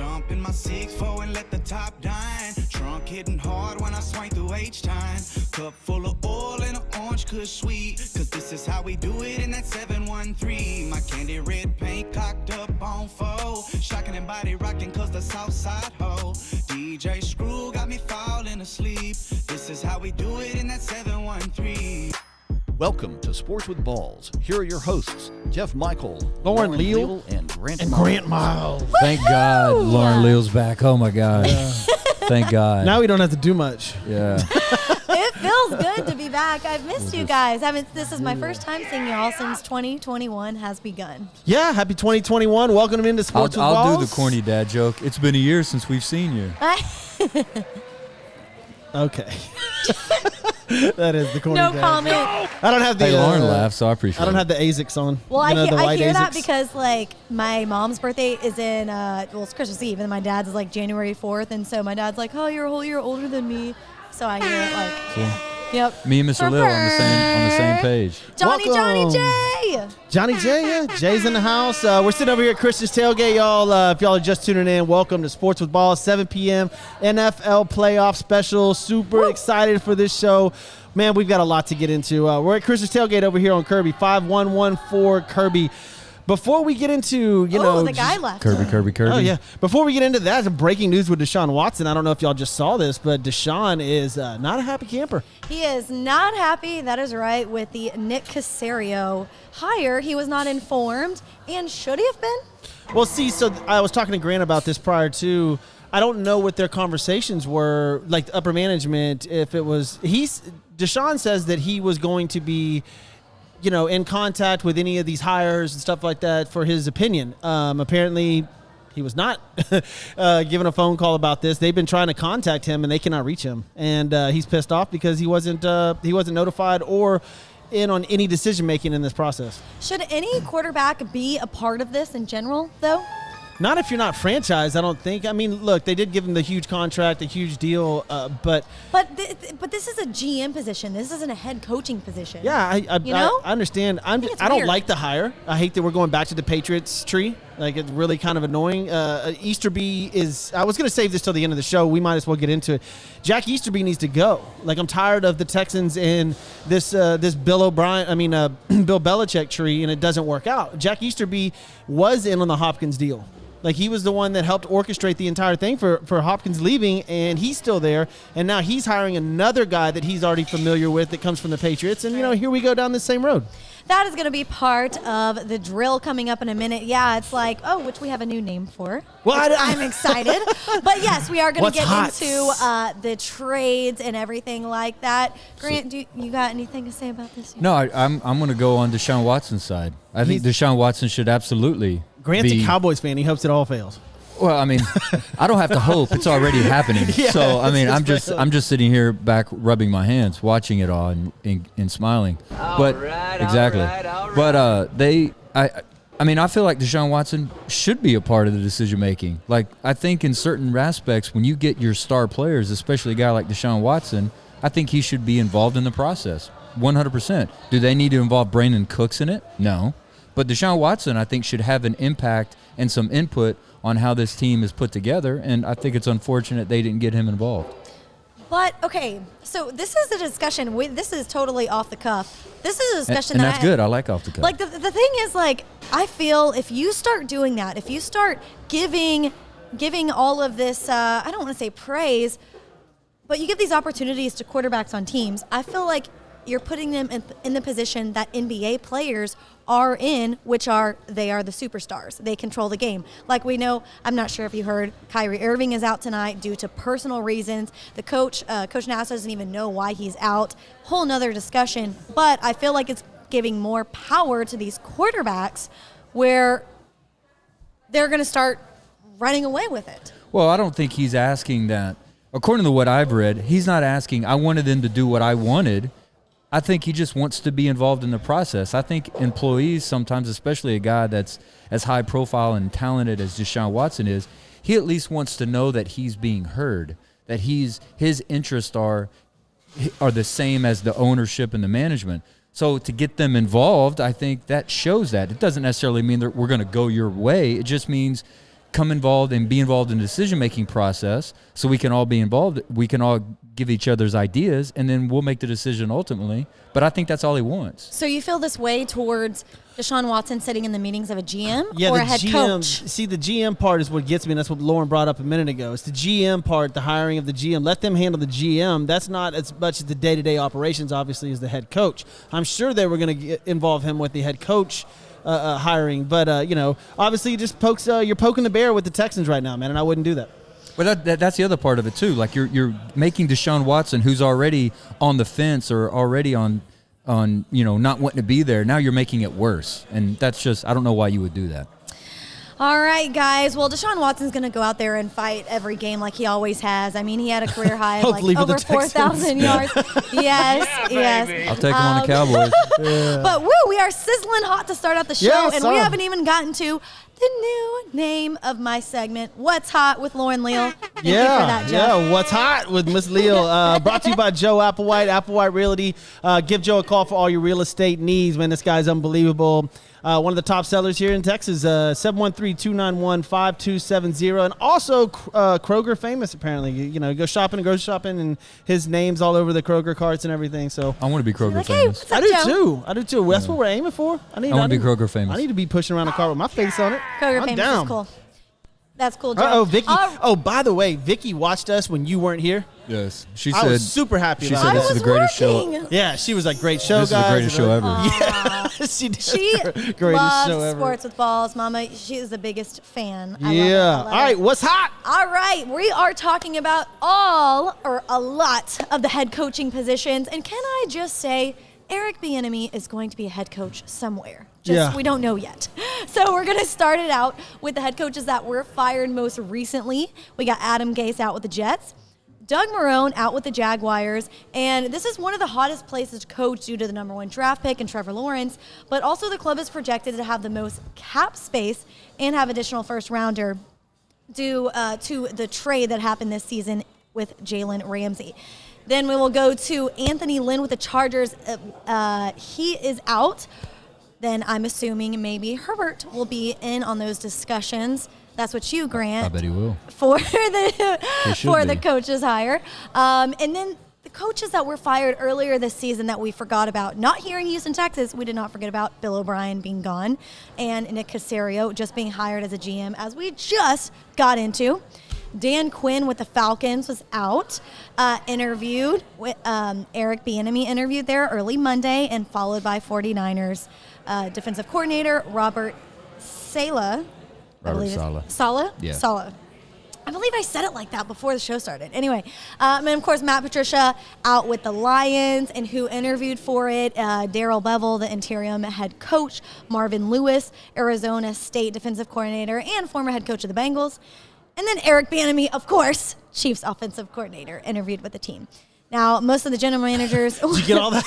Jump in my 6'4" and let the top dine. Trunk hitting hard when I swing through H-time. Cup full of oil and an orange kush sweet. Cause this is how we do it in that 713. My candy red paint cocked up on foe. Shocking and body rocking cause the south side ho. DJ Screw got me falling asleep. This is how we do it in that 713. Welcome to Sports with Balls. Here are your hosts, Jeff Michael, Lauren Leal, and Grant Miles. Thank God Lauren Leal's back. Oh, my God. Thank God. Now we don't have to do much. Yeah. It feels good to be back. I've missed you guys. This is my first time seeing y'all since 2021 has begun. Yeah, happy 2021. Welcome into Sports with Balls. I'll do the corny dad joke. It's been a year since we've seen you. Okay. That is the corny No dad. comment. I don't have the. Hey, Lauren laughs, so I appreciate it. I don't have the ASICs on. Well, I hear that ASICs. because, my mom's birthday is in, it's Christmas Eve, and my dad's is, January 4th, and so my dad's like, oh, you're a whole year older than me. So I hear it, yep. Me and Mr. Lil on the same page. Johnny J! Johnny J, yeah. Jay's in the house. We're sitting over here at Christian's Tailgate, y'all. If y'all are just tuning in, welcome to Sports with Balls, 7 p.m. NFL playoff special. Super excited for this show. Man, we've got a lot to get into. We're at Christian's Tailgate over here on Kirby, 5114 Kirby. Before we get into, the guy left. Kirby. Oh, yeah. Before we get into that, some breaking news with Deshaun Watson. I don't know if y'all just saw this, but Deshaun is not a happy camper. He is not happy, that is right, with the Nick Caserio hire. He was not informed, and should he have been? Well, see, so I was talking to Grant about this prior to. I don't know what their conversations were, like the upper management, if it was. Deshaun says that he was going to be in contact with any of these hires and stuff like that for his opinion. Apparently, he was not given a phone call about this. They've been trying to contact him, and they cannot reach him. And he's pissed off because he wasn't notified or in on any decision-making in this process. Should any quarterback be a part of this in general, though? Not if you're not franchised, I don't think. I mean, look, they did give him the huge contract, a huge deal, but this is a GM position. This isn't a head coaching position. Yeah, I understand. I don't weird. like the hire. I hate that we're going back to the Patriots tree. It's really kind of annoying. Easterby is. I was going to save this till the end of the show. We might as well get into it. Jack Easterby needs to go. I'm tired of the Texans in this Bill Belichick tree, and it doesn't work out. Jack Easterby was in on the Hopkins deal. He was the one that helped orchestrate the entire thing for Hopkins leaving, and he's still there. And now he's hiring another guy that he's already familiar with that comes from the Patriots. And, here we go down the same road. That is going to be part of the drill coming up in a minute. Yeah, it's which we have a new name for. Well, I'm excited. But, yes, we are going to get hot? into the trades and everything like that. Grant, do you got anything to say about this? No, I'm going to go on Deshaun Watson's side. I think Deshaun Watson should absolutely Grant's a Cowboys fan. He hopes it all fails. Well, I don't have to hope. It's already happening. Yeah, so, I'm just sitting here back rubbing my hands, watching it all and smiling. But exactly. But I feel like Deshaun Watson should be a part of the decision making. I think in certain aspects, when you get your star players, especially a guy like Deshaun Watson, I think he should be involved in the process. 100%. Do they need to involve Brandon Cooks in it? No. But Deshaun Watson, I think, should have an impact and some input on how this team is put together, and I think it's unfortunate they didn't get him involved. But, okay, so this is a discussion. This is totally off the cuff. This is a discussion and that's good. I like off the cuff. The thing is, I feel if you start doing that, if you start giving all of this, I don't want to say praise, but you give these opportunities to quarterbacks on teams, I feel like you're putting them in the position that NBA players are in, they are the superstars. They control the game. We know, I'm not sure if you heard, Kyrie Irving is out tonight due to personal reasons. The Coach Nass doesn't even know why he's out. Whole nother discussion. But I feel like it's giving more power to these quarterbacks where they're going to start running away with it. Well, I don't think he's asking that. According to what I've read, he's not asking, I wanted them to do what I wanted. I think he just wants to be involved in the process. I think employees sometimes, especially a guy that's as high profile and talented as Deshaun Watson is, he at least wants to know that he's being heard, that his interests are the same as the ownership and the management. So to get them involved, I think that shows that. It doesn't necessarily mean that we're going to go your way. It just means come involved and be involved in the decision-making process so we can all be involved. We can all give each other's ideas, and then we'll make the decision ultimately. But I think that's all he wants. So you feel this way towards Deshaun Watson sitting in the meetings of a GM Yeah, or the a head GM, coach? See, the GM part is what gets me, and that's what Lauren brought up a minute ago. It's the GM part, the hiring of the GM. Let them handle the GM. That's not as much as the day-to-day operations, obviously, as the head coach. I'm sure they were going to involve him with the head coach hiring, but obviously, you just you're poking the bear with the Texans right now, man, and I wouldn't do that. Well, that's the other part of it too. Like you're making Deshaun Watson, who's already on the fence or already on not wanting to be there. Now you're making it worse, and that's just, I don't know why you would do that. All right, guys. Well, Deshaun Watson's going to go out there and fight every game like he always has. I mean, he had a career high of Hopefully like for the over 4,000 yards. Yes. I'll take him on the Cowboys. But we are sizzling hot to start out the show, Yeah, and we haven't even gotten to the new name of my segment, What's Hot with Lauren Leal. Thank you for that, Jeff. Yeah, What's Hot with Miss Leal. Brought to you by Joe Applewhite, Applewhite Realty. Give Joe a call for all your real estate needs, man. This guy's unbelievable. One of the top sellers here in Texas, 713-291-5270. And also Kroger famous, apparently. Go shopping and grocery shopping, and his name's all over the Kroger carts and everything. So I want to be Kroger Like, hey, famous. what's up, I do Joe? too. That's what we're aiming for. I wanna be Kroger famous. I need to be pushing around a car with my face on it. Kroger I'm famous down. is cool. That's cool, Joe. Uh-oh, Vicky. All By the way, Vicky watched us when you weren't here. Yes, she I said. was super happy She about said I it. this is was the greatest working. show. Yeah, she was like, great show, This is the guys. greatest show ever. Yeah, she did. She greatest loves show ever. sports with balls, Mama. She is the biggest fan. I love it. Yeah. I love All right, it. what's hot? All right, we are talking about all or a lot of the head coaching positions, and can I just say, Eric Bieniemy is going to be a head coach somewhere. Yeah. We don't know yet. So we're going to start it out with the head coaches that were fired most recently. We got Adam Gase out with the Jets, Doug Marrone out with the Jaguars, and this is one of the hottest places to coach due to the number 1 draft pick and Trevor Lawrence, but also the club is projected to have the most cap space and have additional first-rounder due to the trade that happened this season with Jalen Ramsey. Then we will go to Anthony Lynn with the Chargers. He is out. Then I'm assuming maybe Herbert will be in on those discussions. That's what you grant. I bet he will. For the be. coaches hire. And then the coaches that were fired earlier this season that we forgot about, not here in Houston, Texas, we did not forget about Bill O'Brien being gone and Nick Caserio just being hired as a GM, as we just got into. Dan Quinn with the Falcons was out, interviewed with Eric Bieniemy interviewed there early Monday, and followed by 49ers defensive coordinator Robert Saleh. Saleh? Yeah. Saleh. I believe I said it like that before the show started. Anyway, and of course, Matt Patricia out with the Lions, and who interviewed for it, Darrell Bevel, the interim head coach, Marvin Lewis, Arizona State defensive coordinator and former head coach of the Bengals, and then Eric Bieniemy, of course, Chiefs offensive coordinator, interviewed with the team. Now, most of the general managers... Did you get all that?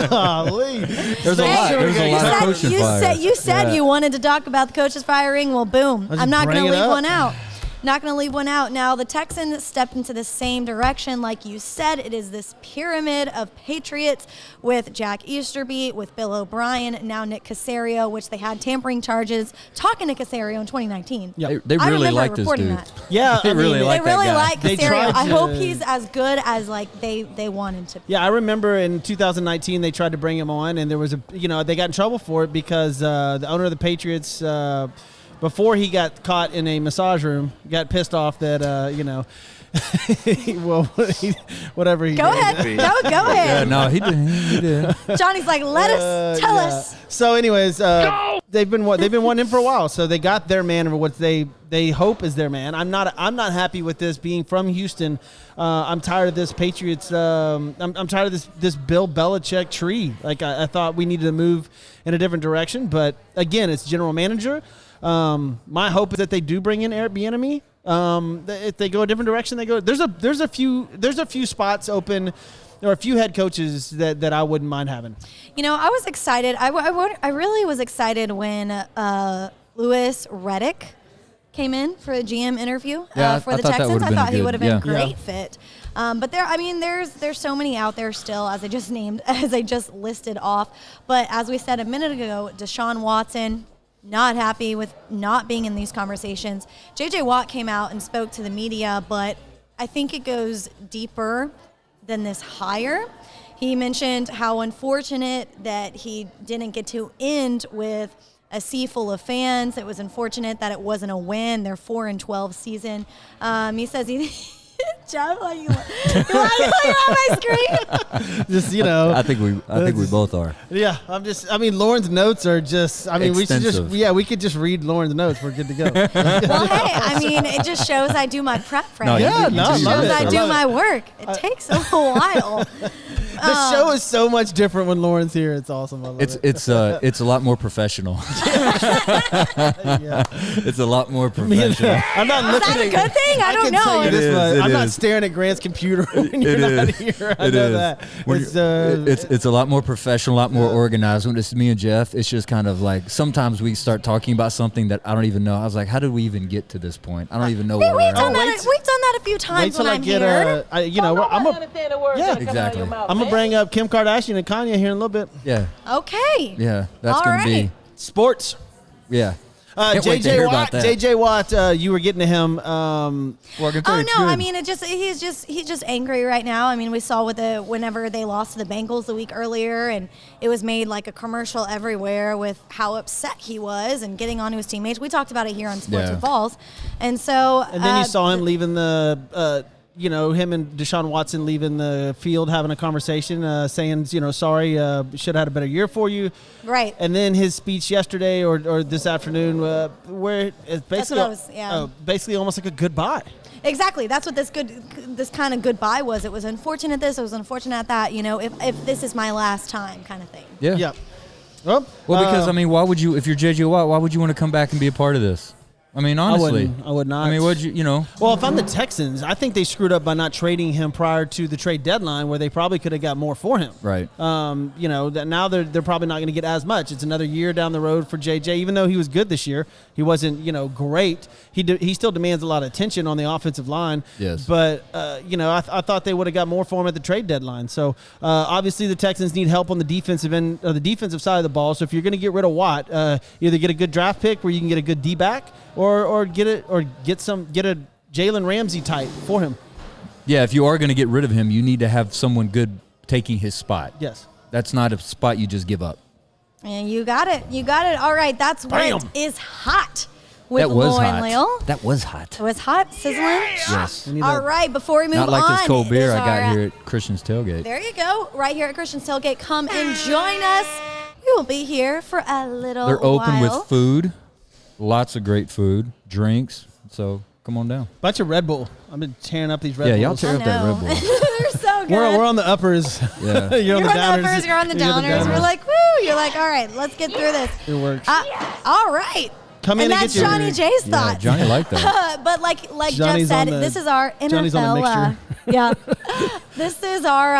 Golly. There's a lot. There's a lot of coaching fires. You said you wanted to talk about the coaches firing. Well, boom. Let's I'm not going bring to it leave up. one out. Not going to leave one out. Now, the Texans stepped into the same direction. Like you said, it is this pyramid of Patriots with Jack Easterby, with Bill O'Brien, now Nick Caserio, which they had tampering charges talking to Caserio in 2019. Yep. They I really remember like this reporting dude. that. Yeah, They really like They really that guy. like They Caserio. tried I to- hope he's as good as like they want him to be. Yeah, I remember in 2019 they tried to bring him on, and there was they got in trouble for it because the owner of the Patriots, before he got caught in a massage room, got pissed off that whatever he Go did. ahead. Go Yeah, ahead. no, he did. He did. Johnny's like, let us, tell Yeah. us. So, anyways, they've been wanting him for a while. So they got their man, or what they hope is their man. I'm not happy with this being from Houston. I'm tired of this Patriots. I'm tired of this Bill Belichick tree. Like I thought we needed to move in a different direction, but again, it's general manager. My hope is that they do bring in Eric Bieniemy. If they go a different direction, they go. There's a few spots open, or a few head coaches that I wouldn't mind having. You know, I was excited. I really was excited when Louis Riddick came in for a GM interview Yeah, for I the thought that Texans. would've I been thought he good. would have been a Yeah. great fit. But there's so many out there still, as I just listed off. But as we said a minute ago, Deshaun Watson, not happy with not being in these conversations. J.J. Watt came out and spoke to the media, but I think it goes deeper than this hire. He mentioned how unfortunate that he didn't get to end with a sea full of fans. It was unfortunate that it wasn't a win, their 4-12 season. He says he... Jeff, why you on my screen? Just, you know. I think we both are. Yeah, Lauren's notes are just, we should Extensive. we could just read Lauren's notes. We're good to go. Well, hey, it just shows I do my prep, friend. No, you Yeah, do- no, you I It do love shows it. I this. do love my work. It takes a while. The show is so much different when Lauren's here. It's awesome. I love it. It's a lot more professional. Yeah. It's a lot more professional. I'm not Is looking that a at good thing? I don't can tell know. you It this is, much. it I'm not is. staring at Grant's computer when you're It not is. here. I It know is. that. When it's a lot more professional, a lot more organized. When it's me and Jeff, it's just kind of like sometimes we start talking about something that I don't even know. I was like, how did we even get to this point? I don't even know where we're We've done at. that a few Wait times till when I I'm get here. I'm gonna Exactly. bring up Kim Kardashian and Kanye here in a little bit. Yeah, Okay. yeah. That's All gonna be right. Sports. yeah. Can't wait to JJ hear Watt. about that. JJ Watt. You were getting to him. Well, I can tell Oh you no! it's good. I mean, he's just angry right now. I mean, we saw whenever they lost to the Bengals the week earlier, and it was made like a commercial everywhere with how upset he was and getting onto his teammates. We talked about it here on Sports Yeah. with Balls, and so And then you saw him leaving the, him and Deshaun Watson leaving the field, having a conversation, saying, sorry, should have had a better year for you. right. And then his speech yesterday or this afternoon, where it's basically, what I was- yeah. basically almost like a goodbye. Exactly. That's what this kind of goodbye was. It was unfortunate this, it was unfortunate that, if this is my last time kind of thing. yeah. Yeah. Well, Well, because why would you, if you're JJ Watt, why would you want to come back and be a part of this? I mean, honestly, I would not. I mean, would you? Well, if I'm the Texans, I think they screwed up by not trading him prior to the trade deadline, where they probably could have got more for him. Right. That now they're probably not going to get as much. It's another year down the road for JJ. Even though he was good this year, he wasn't great. He still demands a lot of attention on the offensive line. Yes. But I thought they would have got more for him at the trade deadline. So obviously the Texans need help on the defensive end, or the defensive side of the ball. So if you're going to get rid of Watt, either get a good draft pick where you can get a good D back, or get a Jalen Ramsey type for him. Yeah, if you are going to get rid of him, you need to have someone good taking his spot. Yes. That's not a spot you just give up. And you got it. All right. That's Bam. what is hot with That was Lauren hot. Leal. That was hot. It was hot, sizzling. Yes. We need All to- right, before we move Not like on, this cold it beer is I got our, here at Christian's Tailgate. There you go, right here at Christian's Tailgate. Come and join us. We will be here for a little They're open while. with food, lots of great food, drinks. So come on down. Bunch of Red Bull. I've been tearing up these Red Yeah, Bulls. y'all tear up that I know. Red Bull. They're so good. We're on the uppers. Yeah. You're on You're the on downers. the uppers, you're on the downers. We're like, woo! You're like, all right, let's get through this. It works. All right. Come in and and that's get your- Johnny J's Yeah, thoughts. Johnny liked that. But like Johnny's Jeff said, on the- this is our NFL. Johnny's on the mixture. Yeah, this is our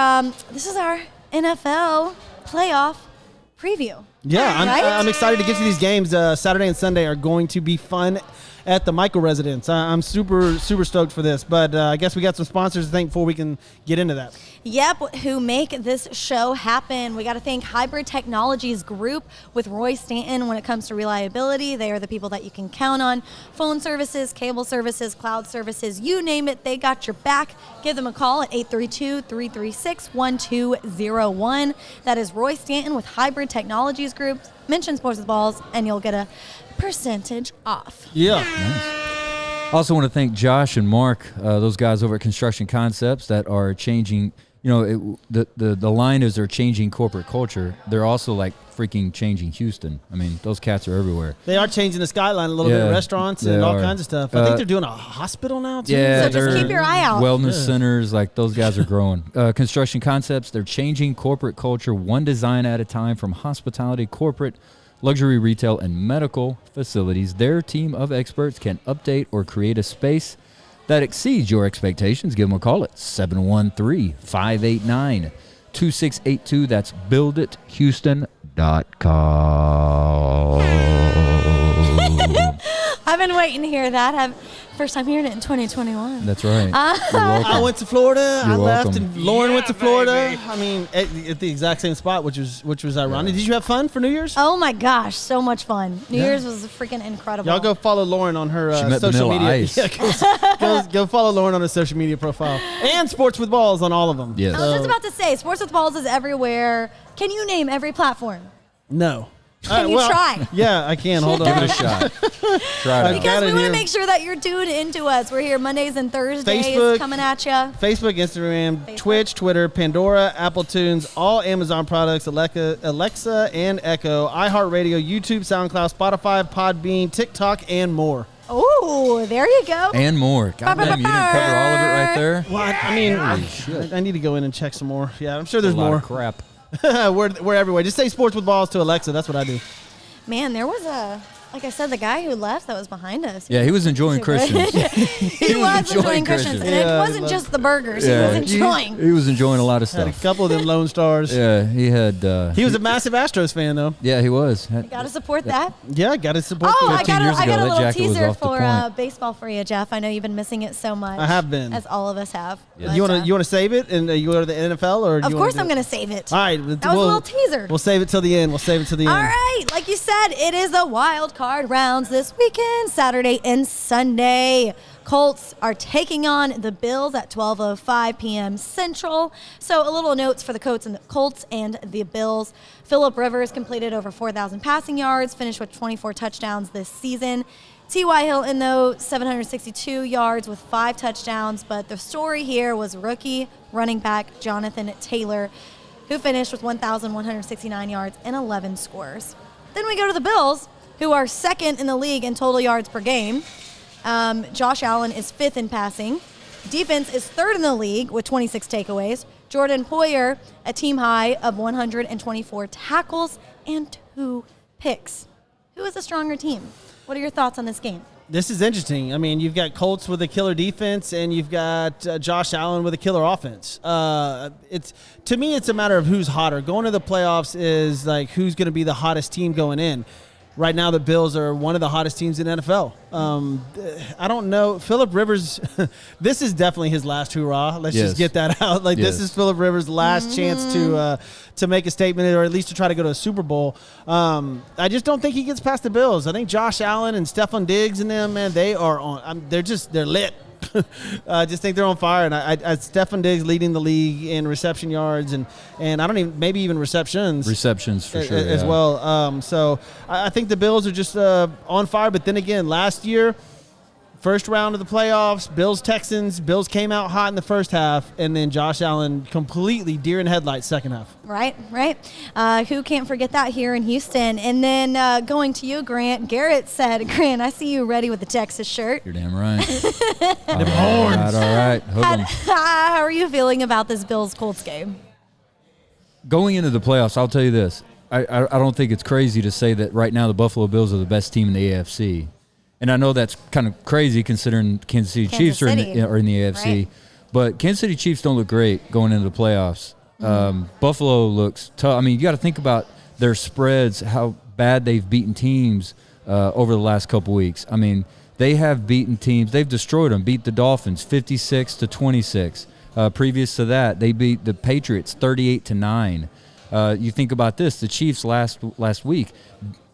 NFL playoff preview. Yeah, Right? I'm excited to get to these games. Saturday and Sunday are going to be fun at the Michael residence. I'm super stoked for this, but I guess we got some sponsors to thank before we can get into that. Yep, who make this show happen. We got to thank Hybrid Technologies Group with Roy Stanton when it comes to reliability. They are the people that you can count on. Phone services, cable services, cloud services, you name it, they got your back. Give them a call at 832-336-1201. That is Roy Stanton with Hybrid Technologies Group. Mention Sports with Balls and you'll get a percentage off. Yeah. I also want to thank Josh and Mark, those guys over at Construction Concepts that are changing. The line is they're changing corporate culture. They're also like freaking changing Houston. I mean, those cats are everywhere. They are changing the skyline a little bit, Yeah, restaurants they and all are. kinds of stuff. I think they're doing a hospital now, too. Yeah, So just they're keep your eye out. Wellness centers, like those guys are growing. Construction Concepts, they're changing corporate culture one design at a time, from hospitality, corporate, luxury retail, and medical facilities. Their team of experts can update or create a space that exceeds your expectations. Give them a call at 713-589-2682. That's buildithouston.com. I've been waiting to hear that. First time hearing it in 2021. That's right. You're welcome. I went to Florida. You're I left, welcome. and Lauren went to Florida. I mean, at the exact same spot, which was ironic. Did you have fun for New Year's? Oh my gosh, so much fun. New Year's was freaking incredible. Y'all go follow Lauren on her She met social Vanilla media. Ice. Yeah, go follow Lauren on her social media profile and Sports with Balls on all of them. Yes. I was just about to say, Sports with Balls is everywhere. Can you name every platform? No. Can you try? Yeah, I can. Hold on. Give it a shot. Try it out. Because got we it want here. to make sure that you're tuned into us. We're here Mondays and Thursdays Facebook. coming at you. Facebook, Instagram, Twitch, Twitter, Pandora, Apple Tunes, all Amazon products, Alexa and Echo, iHeartRadio, YouTube, SoundCloud, Spotify, Podbean, TikTok, and more. Oh, there you go. And more. God damn, you didn't cover all of it right there. What? I mean, shit. I need to go in and check some more. Yeah, I'm sure there's A lot more. of crap. We're everywhere. Just say Sports with Balls to Alexa. That's what I do. Man, there was like I said, the guy who left that was behind us. Yeah, he was enjoying Christians. He was enjoying Christians. And Yeah, it wasn't just the burgers. He was enjoying. He was enjoying a lot of Had a stuff. couple of them Lone Stars. Yeah, he had. He was a massive Astros fan, though. Yeah, he was. Got to support that. Yeah, got to support. Oh, the I 15 got years a ago, that little jacket was teaser off the for point. baseball for you, Jeff. I know you've been missing it so much. I have been. As all of us have. Yeah. But, You want to save it and you go to the NFL or? Of course, I'm going to save it. All right, That was a little teaser. We'll save it till the end. All right, like you said, it is the wild card rounds this weekend, Saturday and Sunday. Colts are taking on the Bills at 12:05 p.m. Central. So a little notes for the Colts and the Bills. Phillip Rivers completed over 4,000 passing yards, finished with 24 touchdowns this season. T.Y. Hilton, though, 762 yards with 5 touchdowns. But the story here was rookie running back Jonathan Taylor, who finished with 1,169 yards and 11 scores. Then we go to the Bills, who are second in the league in total yards per game. Josh Allen is 5th in passing. Defense is 3rd in the league with 26 takeaways. Jordan Poyer, a team high of 124 tackles and 2 picks. Who is a stronger team? What are your thoughts on this game? This is interesting. I mean, you've got Colts with a killer defense, and you've got Josh Allen with a killer offense. To me, it's a matter of who's hotter. Going to the playoffs is like who's going to be the hottest team going in. Right now, the Bills are one of the hottest teams in NFL. I don't know. Phillip Rivers, this is definitely his last hurrah. Let's Yes. just get that out. Like, this Yes. is Phillip Rivers' last chance to make a statement or at least to try to go to a Super Bowl. I just don't think he gets past the Bills. I think Josh Allen and Stephon Diggs and them, man, they are on. They're lit. I just think they're on fire, and I Stephon Diggs leading the league in reception yards and I don't even maybe even receptions For sure. as yeah. well. So I think the Bills are just on fire. But then again, last year, first round of the playoffs, Bills-Texans. Bills came out hot in the first half, and then Josh Allen completely deer in headlights second half. Right. Who can't forget that here in Houston? And then going to you, Grant. Garrett said, Grant, I see you ready with the Texas shirt. You're damn right. all right. Hook 'em. How are you feeling about this Bills-Colts game? Going into the playoffs, I'll tell you this. I don't think it's crazy to say that right now the Buffalo Bills are the best team in the AFC. And I know that's kind of crazy considering Kansas City Chiefs are in the AFC. Right. But Kansas City Chiefs don't look great going into the playoffs. Buffalo looks tough. I mean, you got to think about their spreads, how bad they've beaten teams over the last couple weeks. I mean, they have beaten teams. They've destroyed them, beat the Dolphins 56-26. Previous to that, they beat the Patriots 38-9. You think about this, the Chiefs last week,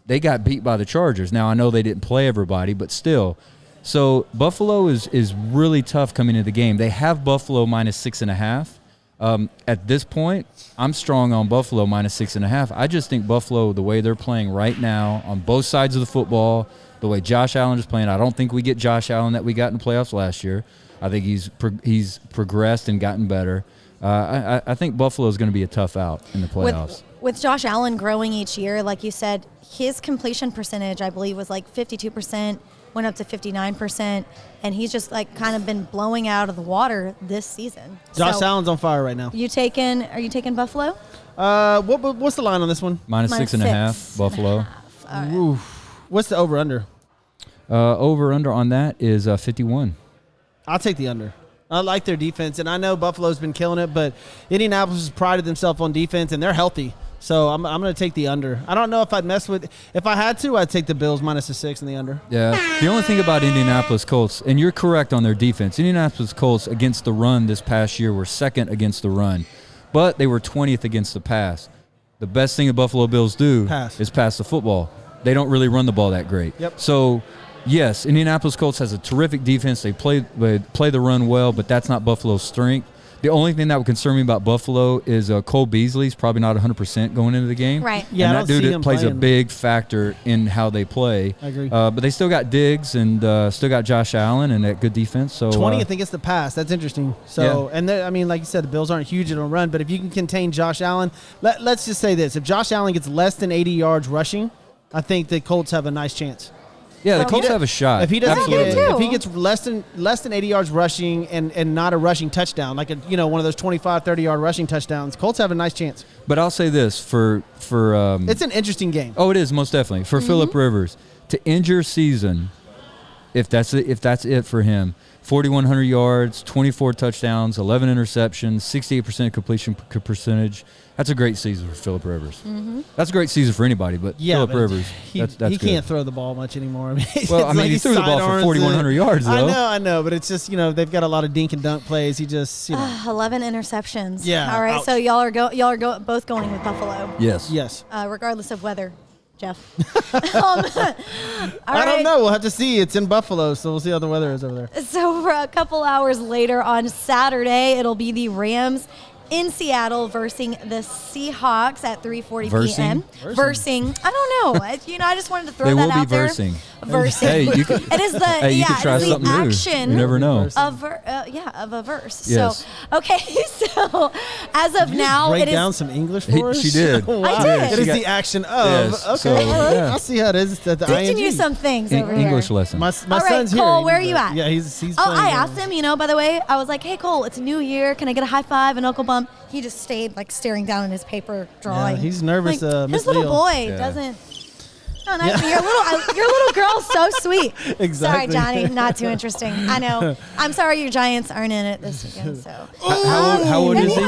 they got beat by the Chargers. Now, I know they didn't play everybody, but still. So Buffalo is really tough coming into the game. They have Buffalo minus 6.5. At this point, I'm strong on Buffalo minus 6.5. I just think Buffalo, the way they're playing right now on both sides of the football, the way Josh Allen is playing, I don't think we get Josh Allen that we got in the playoffs last year. I think he's progressed and gotten better. I think Buffalo is going to be a tough out in the playoffs. With Josh Allen growing each year, like you said, his completion percentage, I believe, was like 52%, went up to 59%, and he's just like kind of been blowing out of the water this season. Josh So, Allen's on fire right now. Are you taking Buffalo? What's the line on this one? Minus 6.5, 6.5. Buffalo. Oof. What's the over-under? Over-under on that is 51. I'll take the under. I like their defense, and I know Buffalo's been killing it, but Indianapolis has prided themselves on defense, and they're healthy. So I'm going to take the under. I don't know if I'd mess with – if I had to, I'd take the Bills minus the 6 in the under. Yeah. The only thing about Indianapolis Colts, and you're correct on their defense, Indianapolis Colts against the run this past year were second against the run, but they were 20th against the pass. The best thing the Buffalo Bills do is pass the football. They don't really run the ball that great. Yep. So, yes, Indianapolis Colts has a terrific defense. They play the run well, but that's not Buffalo's strength. The only thing that would concern me about Buffalo is Cole Beasley's probably not 100% going into the game. Right. Yeah, and I that don't see dude him plays a playing. big factor in how they play. I agree. But they still got Diggs and still got Josh Allen and that good defense. So 20th against the pass. That's interesting. So, and I mean, like you said, the Bills aren't huge in a run, but if you can contain Josh Allen, let's just say this. If Josh Allen gets less than 80 yards rushing, I think the Colts have a nice chance. yeah, the Colts have a shot. If he doesn't Absolutely. get, if he gets less than 80 yards rushing and not a rushing touchdown, like one of those 25, 30-yard rushing touchdowns, Colts have a nice chance. But I'll say this for It's an interesting game. oh, it is most definitely for Phillip Rivers to end your season. If that's it for him, 4,100 yards, 24 touchdowns, 11 interceptions, 68% completion percentage. That's a great season for Phillip Rivers. That's a great season for anybody, but Phillip but Rivers, he that's he good. can't throw the ball much anymore. I mean, Well, I mean, he threw the ball for 4,100 yards, though. I know, but it's just they've got a lot of dink and dunk plays. He just 11 interceptions. Yeah, All right. ouch. So y'all are both going with Buffalo, Yes. yes. regardless of weather, Jeff. I don't know. We'll have to see. It's in Buffalo, so we'll see how the weather is over there. So for a couple hours later on Saturday, it'll be the Rams in Seattle versing the Seahawks at 3:40 p.m. Versing. I don't know. I just wanted to throw They that will out be there. versing. Versing. Hey, you could, It is the hey, you could try it is something the new. action You never know. of a verse. Yes. So okay, so as of now, Break it is down some English for us. She did. Wow. I did. It She is got- the action of. Yes, Okay, so, all right. yeah. I'll see how it is. It's the teaching ING. you some things over here. English lesson. My All right, son's here. Cole, He's where are you at? Yeah, he's Oh, playing. I asked him, by the way, I was like, hey, Cole, it's a new year. Can I get a high five, a knuckle bump? He just stayed, staring down in his paper drawing. Yeah, he's nervous, Like, Miss his little Leal. boy Yeah. doesn't. No, not your little girl's so sweet. Exactly. Sorry, Johnny, not too interesting. I know. I'm sorry your Giants aren't in it this weekend. So How old is he?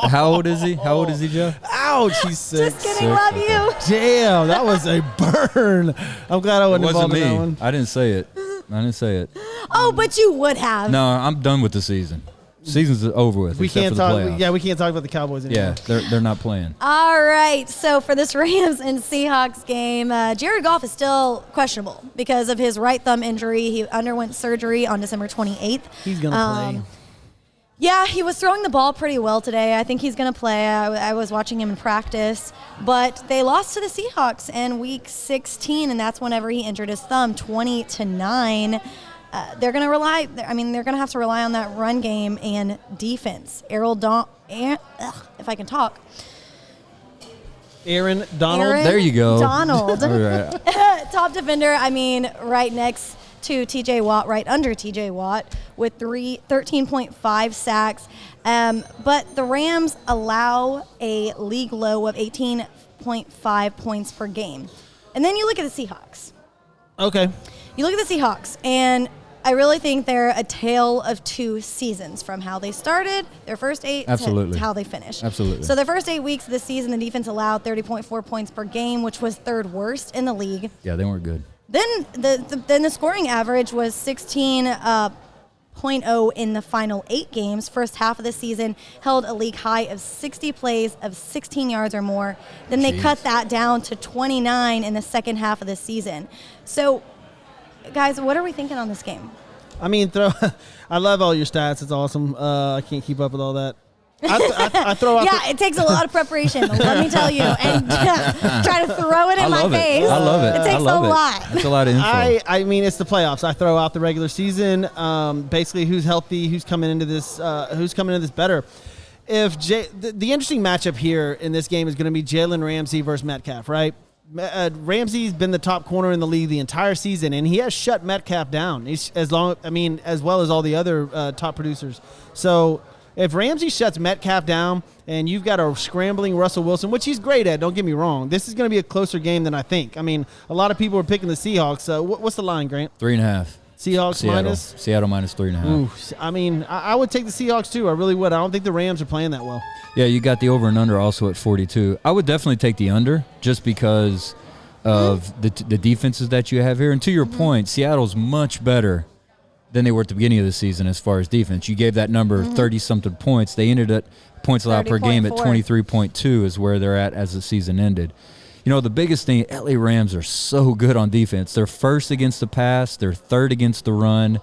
How old is he? How old is he, Joe? Ouch, he's sick. just kidding, love you. Damn, that was a burn. I'm glad I It wasn't wasn't involved in that me. one. I didn't say it. I didn't say it. Oh, but you would have. No, I'm done with the season. Season's over with. We except can't for the talk. playoffs. Yeah, we can't talk about the Cowboys anymore. Yeah, they're not playing. All right, so for this Rams and Seahawks game, Jared Goff is still questionable because of his right thumb injury. He underwent surgery on December 28th. He's gonna play. Yeah, he was throwing the ball pretty well today. I think he's going to play. I was watching him in practice. But they lost to the Seahawks in Week 16, and that's whenever he injured his thumb, 20-9. They're going to rely. They're going to have to rely on that run game and defense. If I can talk. Aaron Donald. Aaron There you go. Donald. All right. Top defender, right next to TJ Watt, right under TJ Watt, with 13.5 sacks. But the Rams allow a league low of 18.5 points per game. And then you look at the Seahawks. Okay. You look at the Seahawks, and I really think they're a tale of two seasons from how they started, their first 8, Absolutely. to how they finished. Absolutely. So their first 8 weeks of the season, the defense allowed 30.4 points per game, which was third worst in the league. Yeah, they weren't good. Then the scoring average was 16.0 in the final 8 games. First half of the season held a league high of 60 plays of 16 yards or more. Then they cut that down to 29 in the second half of the season. So, guys, what are we thinking on this game? I mean, I love all your stats. It's awesome. I can't keep up with all that. I throw out. Yeah, it takes a lot of preparation, let me tell you, and try to throw it in my face. I love it. It takes I love a it. lot. It's a lot of info. I mean, it's the playoffs. I throw out the regular season. Basically, who's healthy, who's coming into this better. If the interesting matchup here in this game is going to be Jalen Ramsey versus Metcalf, right? Ramsey's been the top corner in the league the entire season, and he has shut Metcalf down. As well as all the other top producers. So if Ramsey shuts Metcalf down, and you've got a scrambling Russell Wilson, which he's great at, don't get me wrong, this is going to be a closer game than I think. I mean, a lot of people are picking the Seahawks. What's the line, Grant? 3.5. Seahawks minus. Seattle minus 3.5. Ooh, I mean, I would take the Seahawks too. I really would. I don't think the Rams are playing that well. Yeah, you got the over and under also at 42. I would definitely take the under just because of the defenses that you have here. And to your point, Seattle's much better than they were at the beginning of the season as far as defense. You gave that number 30-something points. They ended at points allowed per game at 23.2 is where they're at as the season ended. You know, the biggest thing, LA Rams are so good on defense. They're first against the pass. They're third against the run.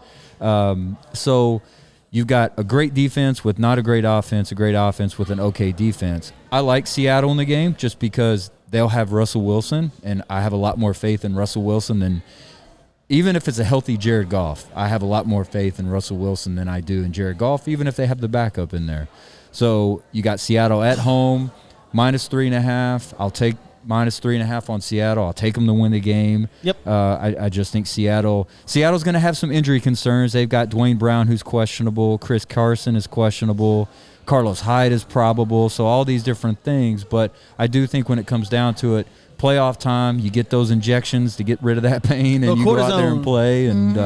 So you've got a great defense with not a great offense with an okay defense. I like Seattle in the game just because they'll have Russell Wilson, and I have a lot more faith in Russell Wilson than – even if it's a healthy Jared Goff, I have a lot more faith in Russell Wilson than I do in Jared Goff, even if they have the backup in there. So you got Seattle at home, minus 3.5. I'll take minus 3.5 on Seattle. I'll take them to win the game. Yep. I just think Seattle's going to have some injury concerns. They've got Dwayne Brown, who's questionable. Chris Carson is questionable. Carlos Hyde is probable. So all these different things. But I do think when it comes down to it, playoff time, you get those injections to get rid of that pain, and you go out there and play. And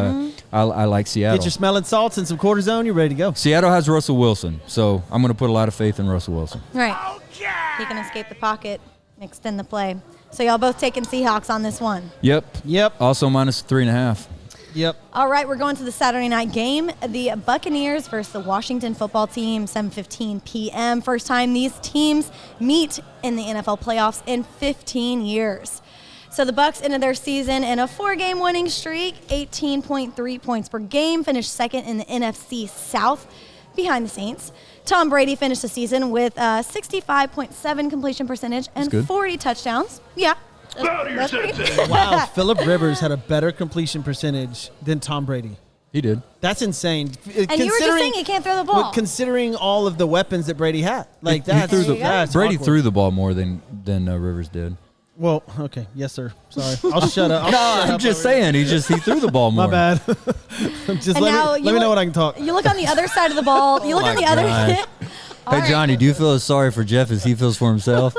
I like Seattle. Get your smelling salts and some cortisone. You're ready to go. Seattle has Russell Wilson, so I'm going to put a lot of faith in Russell Wilson. Right. He can escape the pocket, extend the play. So y'all both taking Seahawks on this one. Yep. Also minus 3.5. Yep. All right, we're going to the Saturday night game. The Buccaneers versus the Washington football team, 7:15 p.m. First time these teams meet in the NFL playoffs in 15 years. So the Bucs ended their season in a 4-game winning streak, 18.3 points per game, finished second in the NFC South behind the Saints. Tom Brady finished the season with 65.7 completion percentage and 40 touchdowns. Yeah. That's pretty good. Wow, Phillip Rivers had a better completion percentage than Tom Brady. He did. That's insane. And you were just saying he can't throw the ball. Considering all of the weapons that Brady had. Like that's Brady awkward. threw the ball more than Rivers did. Well, okay. Yes, sir. Sorry. I'll shut up. I'm just saying. He threw the ball more. My bad. Just let me know when I can talk. You look on the other side of the ball. You look on the other Hey, Johnny, do you feel as sorry for Jeff as he feels for himself?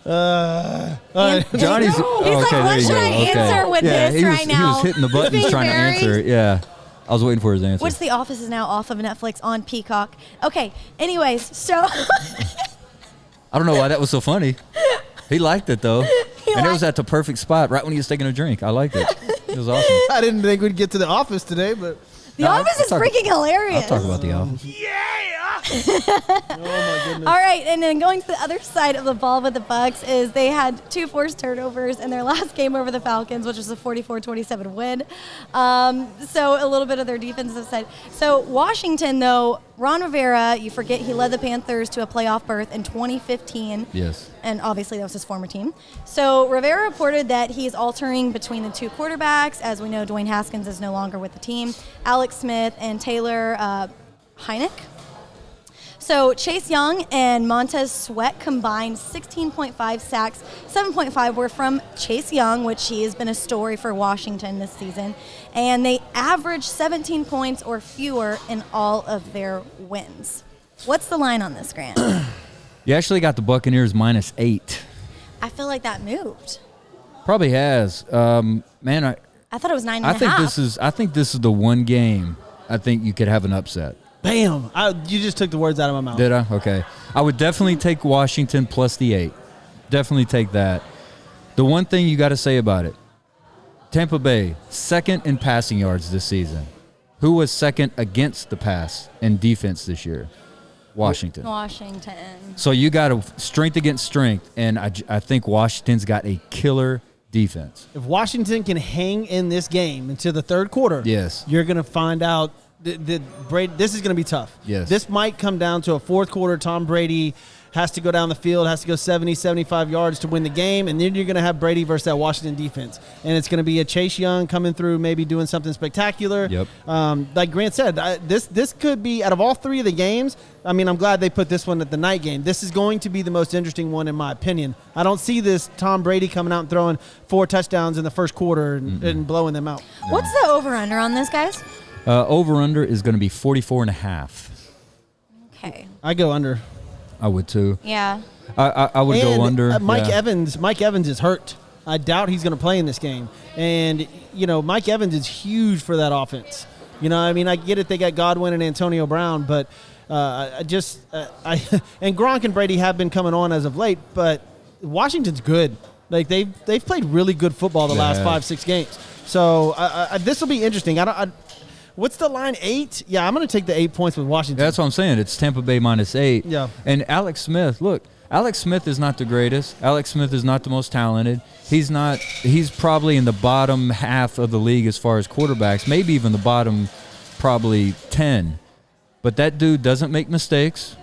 Johnny's he's like, what should I answer with this right now? He was hitting the buttons trying to answer. Yeah. I was waiting for his answer. Which The Office is now off of Netflix on Peacock. Okay. Anyways, so I don't know why that was so funny. He liked it though. And it was at the perfect spot right when he was taking a drink. I liked it. It was awesome. I didn't think we'd get to The Office today, but The Office is freaking hilarious. I'll talk about The Office. oh my goodness. All right, and then going to the other side of the ball with the Bucs is they had 2 forced turnovers in their last game over the Falcons, which was a 44-27 win. So a little bit of their defensive side. So Washington, though, Ron Rivera, you forget he led the Panthers to a playoff berth in 2015. Yes. And obviously that was his former team. So Rivera reported that he's altering between the 2 quarterbacks. As we know, Dwayne Haskins is no longer with the team. Alex Smith and Taylor Heinicke. So Chase Young and Montez Sweat combined 16.5 sacks. 7.5 were from Chase Young, which he has been a story for Washington this season. And they averaged 17 points or fewer in all of their wins. What's the line on this, Grant? You actually got the Buccaneers minus 8. I feel like that moved. Probably has. Man, I thought it was 9.5. I think this is the one game I think you could have an upset. Bam. You just took the words out of my mouth. Did I? Okay. I would definitely take Washington plus the 8. Definitely take that. The one thing you got to say about it, Tampa Bay, second in passing yards this season. Who was second against the pass in defense this year? Washington. So you got a strength against strength, and I think Washington's got a killer defense. If Washington can hang in this game until the third quarter, yes, you're going to find out that Brady. This is going to be tough. Yes. This might come down to a fourth quarter. Tom Brady has to go down the field, has to go 70, 75 yards to win the game, and then you're going to have Brady versus that Washington defense. And it's going to be a Chase Young coming through, maybe doing something spectacular. Yep. Like Grant said, this could be, out of all three of the games, I mean, I'm glad they put this one at the night game. This is going to be the most interesting one in my opinion. I don't see this Tom Brady coming out and throwing 4 touchdowns in the first quarter and blowing them out. What's the over-under on this, guys? Over-under is going to be 44.5. Okay. I go under. I would too. Yeah. I would go under. Mike Evans is hurt. I doubt he's going to play in this game. And, Mike Evans is huge for that offense. I get it. They got Godwin and Antonio Brown, but and Gronk and Brady have been coming on as of late, but Washington's good. Like they've played really good football the last 5-6 games. So this will be interesting. What's the line? 8? Yeah, I'm going to take the 8 points with Washington. That's what I'm saying. It's Tampa Bay -8. Yeah. And Alex Smith, look, Alex Smith is not the greatest. Alex Smith is not the most talented. He's probably in the bottom half of the league as far as quarterbacks, maybe even the bottom probably 10. But that dude doesn't make mistakes.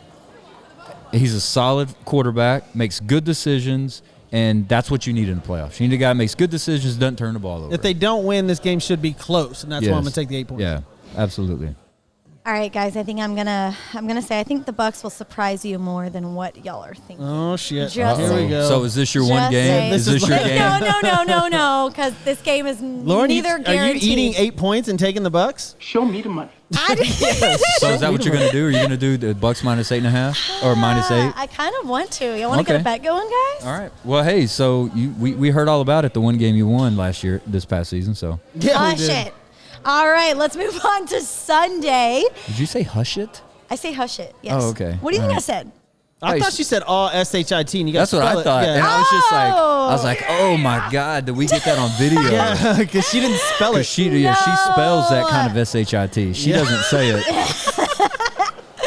He's a solid quarterback, makes good decisions, and that's what you need in the playoffs. You need a guy who makes good decisions, doesn't turn the ball over. If they don't win, this game should be close, and that's why I'm going to take the 8 points. Yeah, absolutely. All right, guys. I think I'm gonna say I think the Bucks will surprise you more than what y'all are thinking. Oh shit! Just Here we go. So is this your one game? saying. Is this your game? No, because this game is Lauren, neither guaranteed. Are you eating 8 points and taking the Bucks? Show me the money. So is that what you're going to do? Are you going to do the Bucks -8.5 or -8? I kind of want to. You want to get a bet going, guys? All right. Well, hey, so we heard all about it, the one game you won this past season. So Yeah, we Hush did. it. All right, let's move on to Sunday. did you say hush it? I say hush it. Yes. Oh, okay. What do you All think I right. said? I thought she said all shit, and you got That's what I thought. And I was just like, oh my God, did we get that on video? Yeah, because she didn't spell it. She spells that kind of shit. She doesn't say it.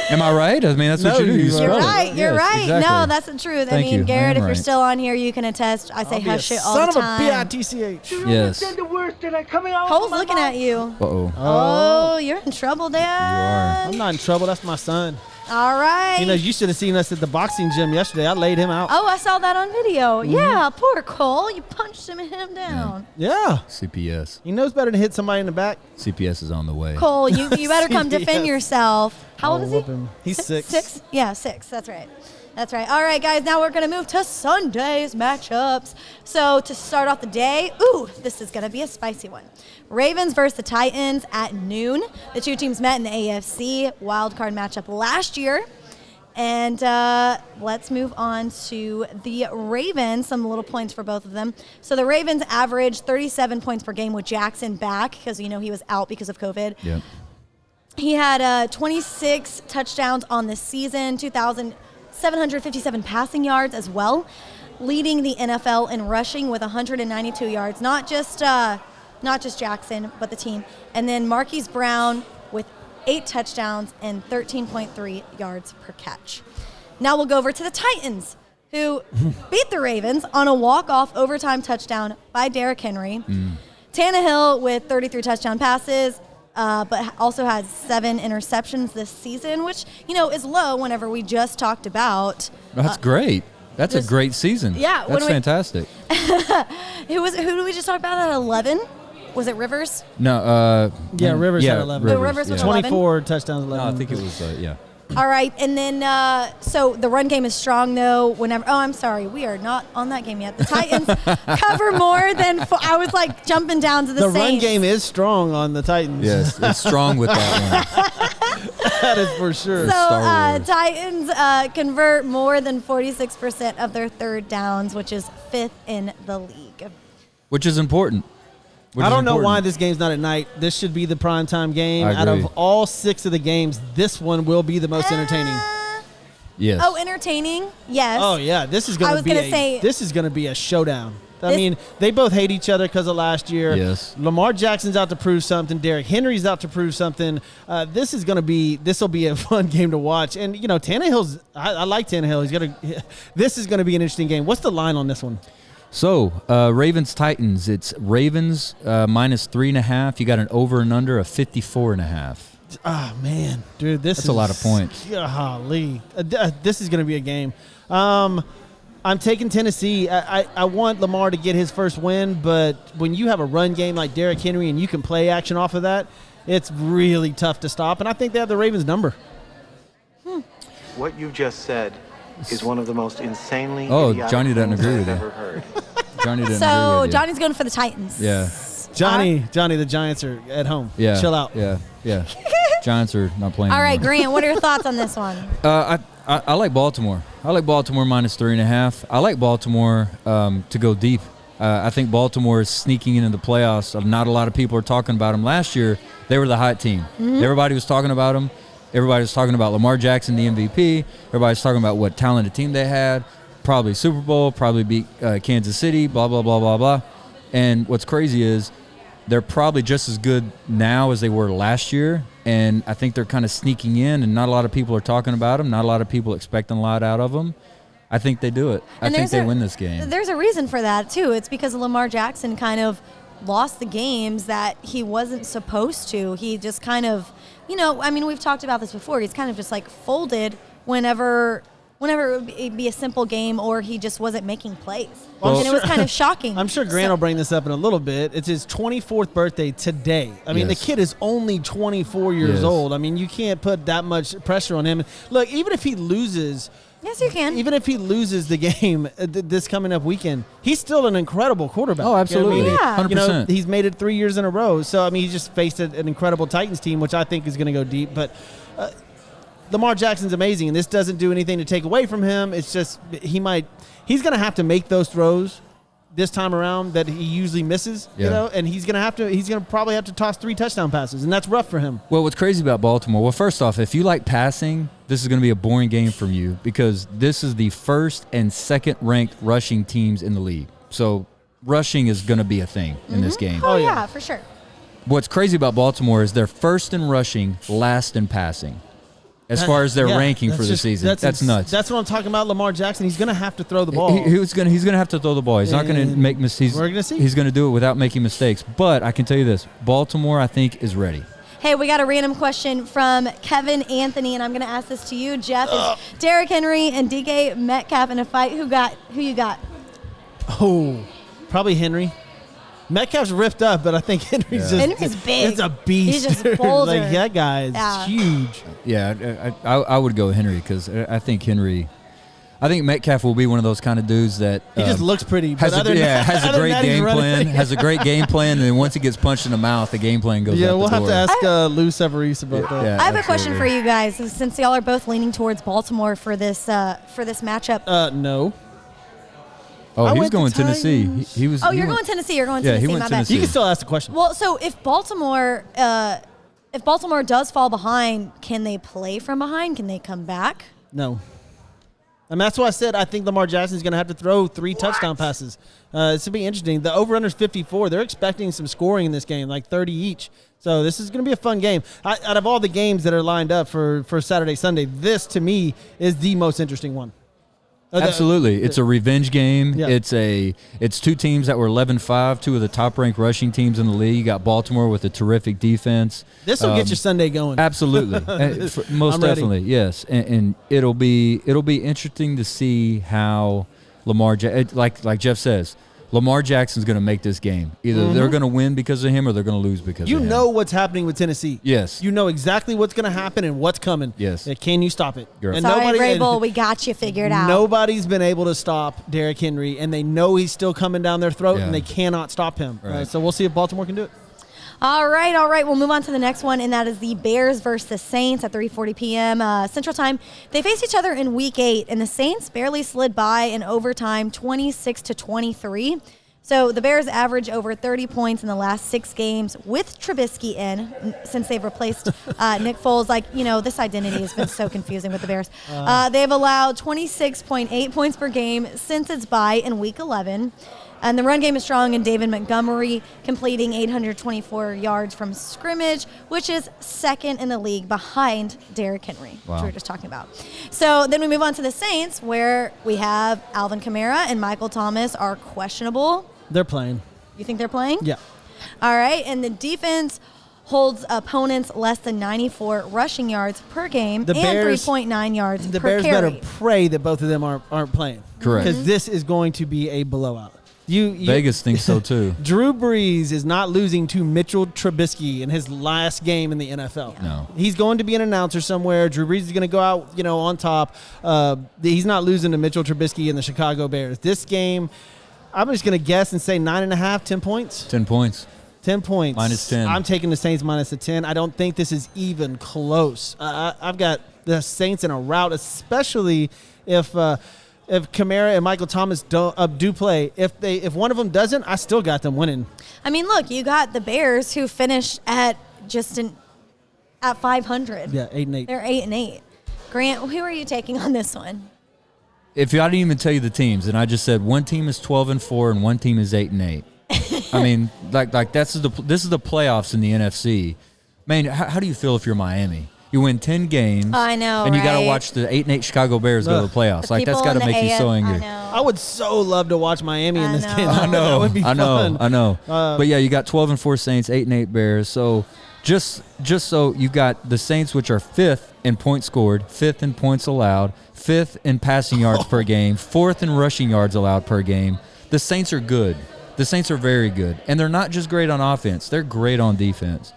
Am I right? I mean, that's what you do. You You're spell Right, it. you're Yes, right. exactly. No, that's the truth. Thank I mean, you. Garrett, I am if you're right. still on here, you can attest. I say hush it all Son the of a time. bitch. Yes. The worst that I coming out. Cole's looking at you. Uh-oh. Oh, you're in trouble, Dad. I'm not in trouble. That's my son. All right. You should have seen us at the boxing gym yesterday. I laid him out. Oh, I saw that on video. Yeah, poor Cole. You punched him down. Yeah. CPS. He knows better than hit somebody in the back. CPS is on the way. Cole, you better come defend Yes. yourself. How old I'll is he? whoop him. He's 6. 6? Yeah, 6. That's right. That's right. All right, guys. Now we're going to move to Sunday's matchups. So to start off the day, this is going to be a spicy one. Ravens versus the Titans at noon. The two teams met in the AFC wildcard matchup last year. And let's move on to the Ravens, some little points for both of them. So the Ravens averaged 37 points per game with Jackson back because, he was out because of COVID. Yep. He had 26 touchdowns on the season, 2,757 passing yards as well, leading the NFL in rushing with 192 yards. Not just Jackson, but the team. And then Marquise Brown with 8 touchdowns and 13.3 yards per catch. Now we'll go over to the Titans, who beat the Ravens on a walk-off overtime touchdown by Derrick Henry. Tannehill with 33 touchdown passes, but also has 7 interceptions this season, which, is low whenever we just talked about. That's great. That's a great season. Yeah, That's fantastic. Who did we just talk about at 11? Was it Rivers? No. Rivers had 11. Rivers was 24 touchdowns, 11. No, I think it was, All right, and then so the run game is strong though. I'm sorry, we are not on that game yet. The Titans cover more than I was like jumping down to the The Saints. run game is strong on the Titans. Yes, it's strong with that one. That is for sure. So Star Wars. Titans convert more than 46% of their third downs, which is 5th in the league. Which is important. I don't know why this game's not at night. This should be the primetime game. I Out agree. of all 6 of the games, this one will be the most entertaining. Yes. Oh, entertaining? Yes. Oh yeah, this is I going was to be gonna say- this is going to be a showdown. I mean, they both hate each other because of last year. Yes. Lamar Jackson's out to prove something. Derrick Henry's out to prove something. This will be a fun game to watch. And Tannehill's. I like Tannehill. This is going to be an interesting game. What's the line on this one? So, Ravens Titans. It's Ravens minus 3.5. You got an over and under of 54.5. Oh man, dude, That's a lot of points. Golly, this is going to be a game. I'm taking Tennessee. I want Lamar to get his first win, but when you have a run game like Derrick Henry and you can play action off of that, it's really tough to stop. And I think they have the Ravens number. What you just said is one of the most insanely Oh, idiotic Johnny doesn't things agree I've with you. ever heard. Johnny didn't agree So with you. Johnny's going for the Titans. Yeah. Johnny, the Giants are at home. Yeah. Chill out. Yeah. Giants are not playing All right, anymore. Grant, what are your thoughts on this one? I like Baltimore. I like Baltimore minus 3.5. I like Baltimore to go deep I think Baltimore is sneaking into the playoffs. Not a lot of people are talking about them. Last year, they were the hot team. Everybody was talking about them. Everybody was talking about Lamar Jackson, the MVP. Everybody was talking about what talented team they had. Probably Super Bowl, probably beat Kansas City, blah, blah, blah, blah, blah. And what's crazy is they're probably just as good now as they were last year. And I think they're kind of sneaking in, and not a lot of people are talking about them. Not a lot of people expecting a lot out of them. I think they do it. I think they win this game. There's a reason for that, too. It's because Lamar Jackson kind of lost the games that he wasn't supposed to. He just kind of, we've talked about this before. He's kind of just like folded whenever it would be a simple game or he just wasn't making plays. And it was kind of shocking. I'm sure Grant will bring this up in a little bit. It's his 24th birthday today. I mean, the kid is only 24 years old. I mean, you can't put that much pressure on him. Look, even if he loses – yes, you can. Even if he loses the game this coming up weekend, he's still an incredible quarterback. Oh, absolutely. You know what I mean? Yeah. 100%. He's made it 3 years in a row. So, I mean, he just faced an incredible Titans team, which I think is going to go deep. But Lamar Jackson's amazing, and this doesn't do anything to take away from him. It's just he's going to have to make those throws this time around that he usually misses, and he's going to probably have to toss 3 touchdown passes, and that's rough for him. Well, what's crazy about Baltimore, well, first off, if you like passing, this is going to be a boring game from you because this is the first and second ranked rushing teams in the league. So rushing is going to be a thing in this game. Oh, yeah, for sure. What's crazy about Baltimore is they're first in rushing, last in passing. As far as their ranking for the season, that's nuts. That's what I'm talking about. Lamar Jackson, he's going to have to throw the ball. He's going to have to throw the ball. He's not going to make mistakes. We're going to see. He's going to do it without making mistakes. But I can tell you this: Baltimore, I think, is ready. Hey, we got a random question from Kevin Anthony, and I'm going to ask this to you, Jeff. Is Derrick Henry and DK Metcalf in a fight? Who you got? Oh, probably Henry. Metcalf's ripped up, but I think Henry's big. It's a beast. He's just bolder. Like, that guy is huge. Yeah, I would go Henry because I think Metcalf will be one of those kind of dudes that He just looks pretty. has a great game plan. Has a great game plan, and then once he gets punched in the mouth, the game plan goes out the door. We'll have to ask Lou Severese about that. Yeah, I have a question for you guys, since y'all are both leaning towards Baltimore for this matchup. No. Oh, he was going Tennessee. He was. Oh, you're going Tennessee. You're going Yeah, Tennessee. he went My Tennessee. You can still ask the question. Well, so if Baltimore does fall behind, can they play from behind? Can they come back? No. And that's why I said I think Lamar Jackson's going to have to throw 3 touchdown passes. This will be interesting. The over-under is 54. They're expecting some scoring in this game, like 30 each. So this is going to be a fun game. Out of all the games that are lined up for Saturday, Sunday, this, to me, is the most interesting one. Absolutely. It's a revenge game. Yeah. It's 2 teams that were 11-5, 2 of the top-ranked rushing teams in the league. You got Baltimore with a terrific defense. This will get your Sunday going. Absolutely. Most definitely, yes. And it'll be interesting to see how Lamar, like Jeff says, Lamar Jackson's going to make this game. Either they're going to win because of him or they're going to lose because of him. You know what's happening with Tennessee. Yes. You know exactly what's going to happen and what's coming. Yes. Can you stop it? You're right. Sorry, Vrabel, we got you figured out. Nobody's been able to stop Derrick Henry, and they know he's still coming down their throat, and they cannot stop him. Right. So we'll see if Baltimore can do it. All right. We'll move on to the next one, and that is the Bears versus the Saints at 3:40 p.m. Central Time. They faced each other in Week 8, and the Saints barely slid by in overtime, 26-23. So the Bears average over 30 points in the last 6 games with Trubisky in, since they've replaced Nick Foles. This identity has been so confusing with the Bears. They've allowed 26.8 points per game since its bye in Week 11. And the run game is strong, and David Montgomery completing 824 yards from scrimmage, which is second in the league behind Derrick Henry, which we were just talking about. So then we move on to the Saints, where we have Alvin Kamara and Michael Thomas are questionable. They're playing. You think they're playing? Yeah. All right, and the defense holds opponents less than 94 rushing yards per game and 3.9 yards the per Bears carry. better pray that both of them aren't playing. Correct. Because this is going to be a blowout. Vegas thinks so too. Drew Brees is not losing to Mitchell Trubisky in his last game in the NFL. No. He's going to be an announcer somewhere. Drew Brees is going to go out, on top. He's not losing to Mitchell Trubisky and the Chicago Bears. This game, I'm just going to guess and say 9.5, 10 points. 10 points. 10 points. Minus 10. I'm taking the Saints minus the 10. I don't think this is even close. I've got the Saints in a rout, especially if if Kamara and Michael Thomas do play, if one of them doesn't, I still got them winning. I mean, look, you got the Bears who finished at 500. Yeah, 8-8. They're 8-8. Grant, who are you taking on this one? If I didn't even tell you the teams, and I just said one team is 12-4 and one team is 8-8. I mean, like this is the playoffs in the NFC. Man, how do you feel if you're Miami? You win 10 games. I know, and you got to right? watch the 8-8 Chicago Bears go to the playoffs. Like that's got to make you so angry. I would so love to watch Miami in this game. I know. That would be fun. I know. But yeah, you got 12-4 Saints, 8-8 Bears. So just so you got the Saints, which are 5th in points scored, 5th in points allowed, 5th in passing yards per game, 4th in rushing yards allowed per game. The Saints are good. The Saints are very good, and they're not just great on offense; they're great on defense.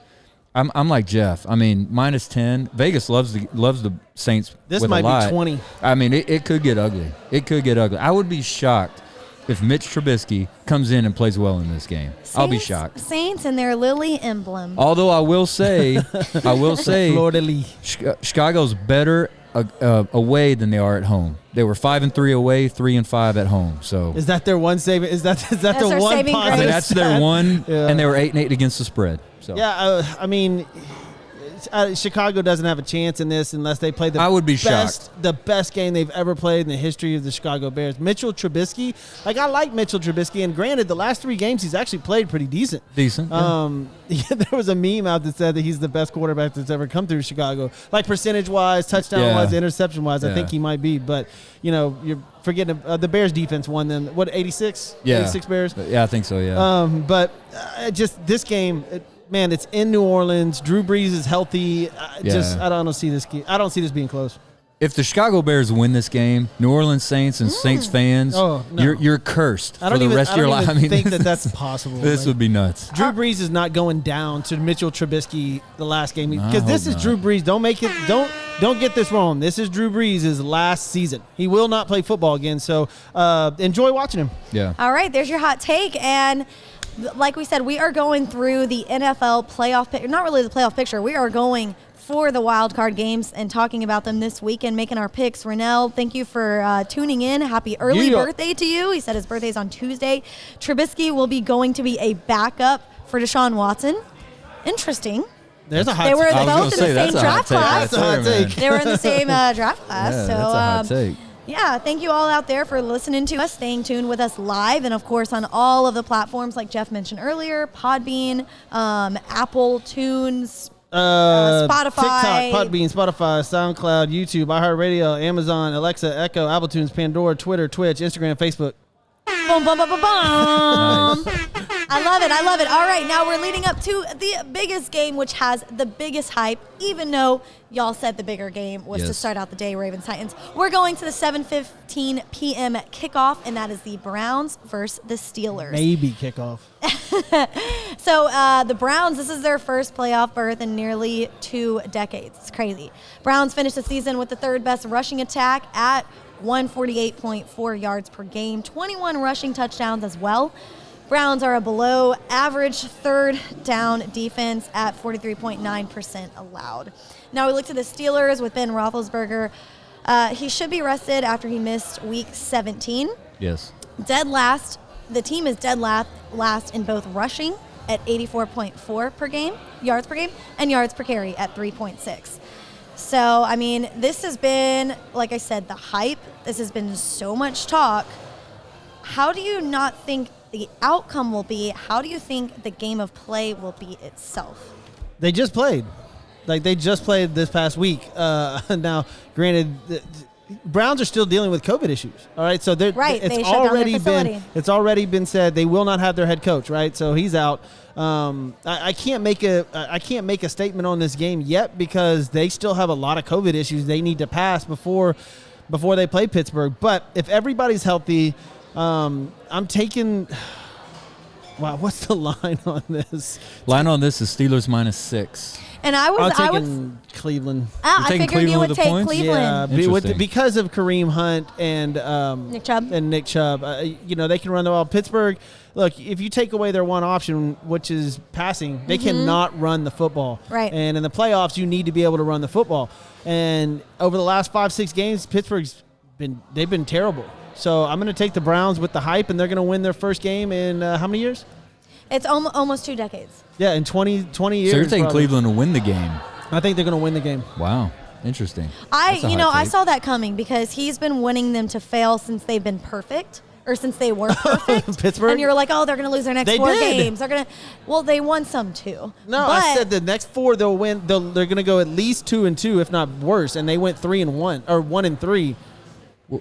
I'm like Jeff. I mean, -10. Vegas loves the Saints. This with might a lot. be 20. I mean, it could get ugly. It could get ugly. I would be shocked if Mitch Trubisky comes in and plays well in this game. I'll be shocked. Saints and their Lily emblem. Although I will say, Florida Lee. Chicago's better away than they are at home. They were 5-3 away, 3-5 at home. So is that their one saving? Is that That's the their one saving grace. positive? that's their stat? one, Yeah. and they were 8-8 against the spread. So Yeah, I mean, Chicago doesn't have a chance in this unless they play I would be the best game they've ever played in the history of the Chicago Bears. Mitchell Trubisky, I like Mitchell Trubisky, and granted, the last 3 games he's actually played pretty decent. Yeah. There was a meme out that said that he's the best quarterback that's ever come through Chicago, like percentage-wise, touchdown-wise, interception-wise. I Yeah. think he might be, but you're forgetting the Bears defense won them. What 86? Yeah. 86 Bears. Yeah, I think so. Yeah. But just this game. Man, it's in New Orleans. Drew Brees is healthy. I don't see this. I don't see this being close. If the Chicago Bears win this game, New Orleans Saints and Saints fans, Oh, no. you're cursed for the rest of your life. I don't even think that's possible. This would be nuts. Drew Brees is not going down to Mitchell Trubisky the last game because this is hope Drew Brees. Don't get this wrong. This is Drew Brees' last season. He will not play football again. So enjoy watching him. Yeah. All right, there's your hot take. And like we said, we are going through the NFL playoff picture. Not really the playoff picture. We are going for the wild card games and talking about them this week and making our picks. Rennell, thank you for tuning in. Happy early birthday to you. He said his birthday's on Tuesday. Trubisky will be going to be a backup for Deshaun Watson. Interesting. There's a hot They were take. both in the same draft class. That's a hot take. They were in the same draft class. Yeah, so, that's a hot take. Yeah, thank you all out there for listening to us, staying tuned with us live, and of course on all of the platforms like Jeff mentioned earlier, Podbean, Apple Tunes, Spotify, TikTok, Podbean, Spotify, SoundCloud, YouTube, iHeartRadio, Amazon, Alexa, Echo, Apple Tunes, Pandora, Twitter, Twitch, Instagram, Facebook. Boom, boom, boom, boom, boom. I love it. I love it. All right, now we're leading up to the biggest game, which has the biggest hype, even though y'all said the bigger game was to start out the day, Ravens-Titans. We're going to the 7:15 p.m. kickoff, and that is the Browns versus the Steelers. Maybe kickoff. So the Browns, this is their first playoff berth in nearly 2 decades. It's crazy. Browns finished the season with the 3rd best rushing attack at 148.4 yards per game, 21 rushing touchdowns as well. Browns are a below average 3rd down defense at 43.9% allowed. Now we look to the Steelers with Ben Roethlisberger. He should be rested after he missed week 17. Yes. Dead last. The team is dead last in both rushing at 84.4 per game, yards per game, and yards per carry at 3.6. So, I mean, this has been, like I said, the hype. This has been so much talk. How do you not think the outcome will be? How do you think the game of play will be itself? They just played. They just played this past week. Now, granted, Browns are still dealing with COVID issues. All right, so They shut down their facility. It's already been said they will not have their head coach. Right, so he's out. I can't make a statement on this game yet because they still have a lot of COVID issues they need to pass before they play Pittsburgh. But if everybody's healthy, I'm taking. Wow, what's the line on this? Line on this is Steelers -6. And I'm taking Cleveland. I taking figured you Cleveland would with the take points? Cleveland. Yeah, Interesting. because of Kareem Hunt and Nick Chubb. They can run the ball. Pittsburgh, look, if you take away their one option, which is passing, they cannot run the football. Right. And in the playoffs, you need to be able to run the football. And over the last 5-6 games, they've been terrible. So I'm going to take the Browns with the hype, and they're going to win their first game in how many years? It's almost 2 decades. Yeah, in 20 years. So you're taking probably. Cleveland to win the game. I think they're going to win the game. Wow. Interesting. I That's a hot take. saw that coming because he's been wanting them to fail since they've been perfect. Or since they weren't perfect. Pittsburgh? And you're like, oh, they're going to lose their next They 4 did. games. They're going to, well, they won some too. No, but I said the next 4 they'll win. They're going to go at least 2-2, if not worse. And they went 3-1 or 1-3.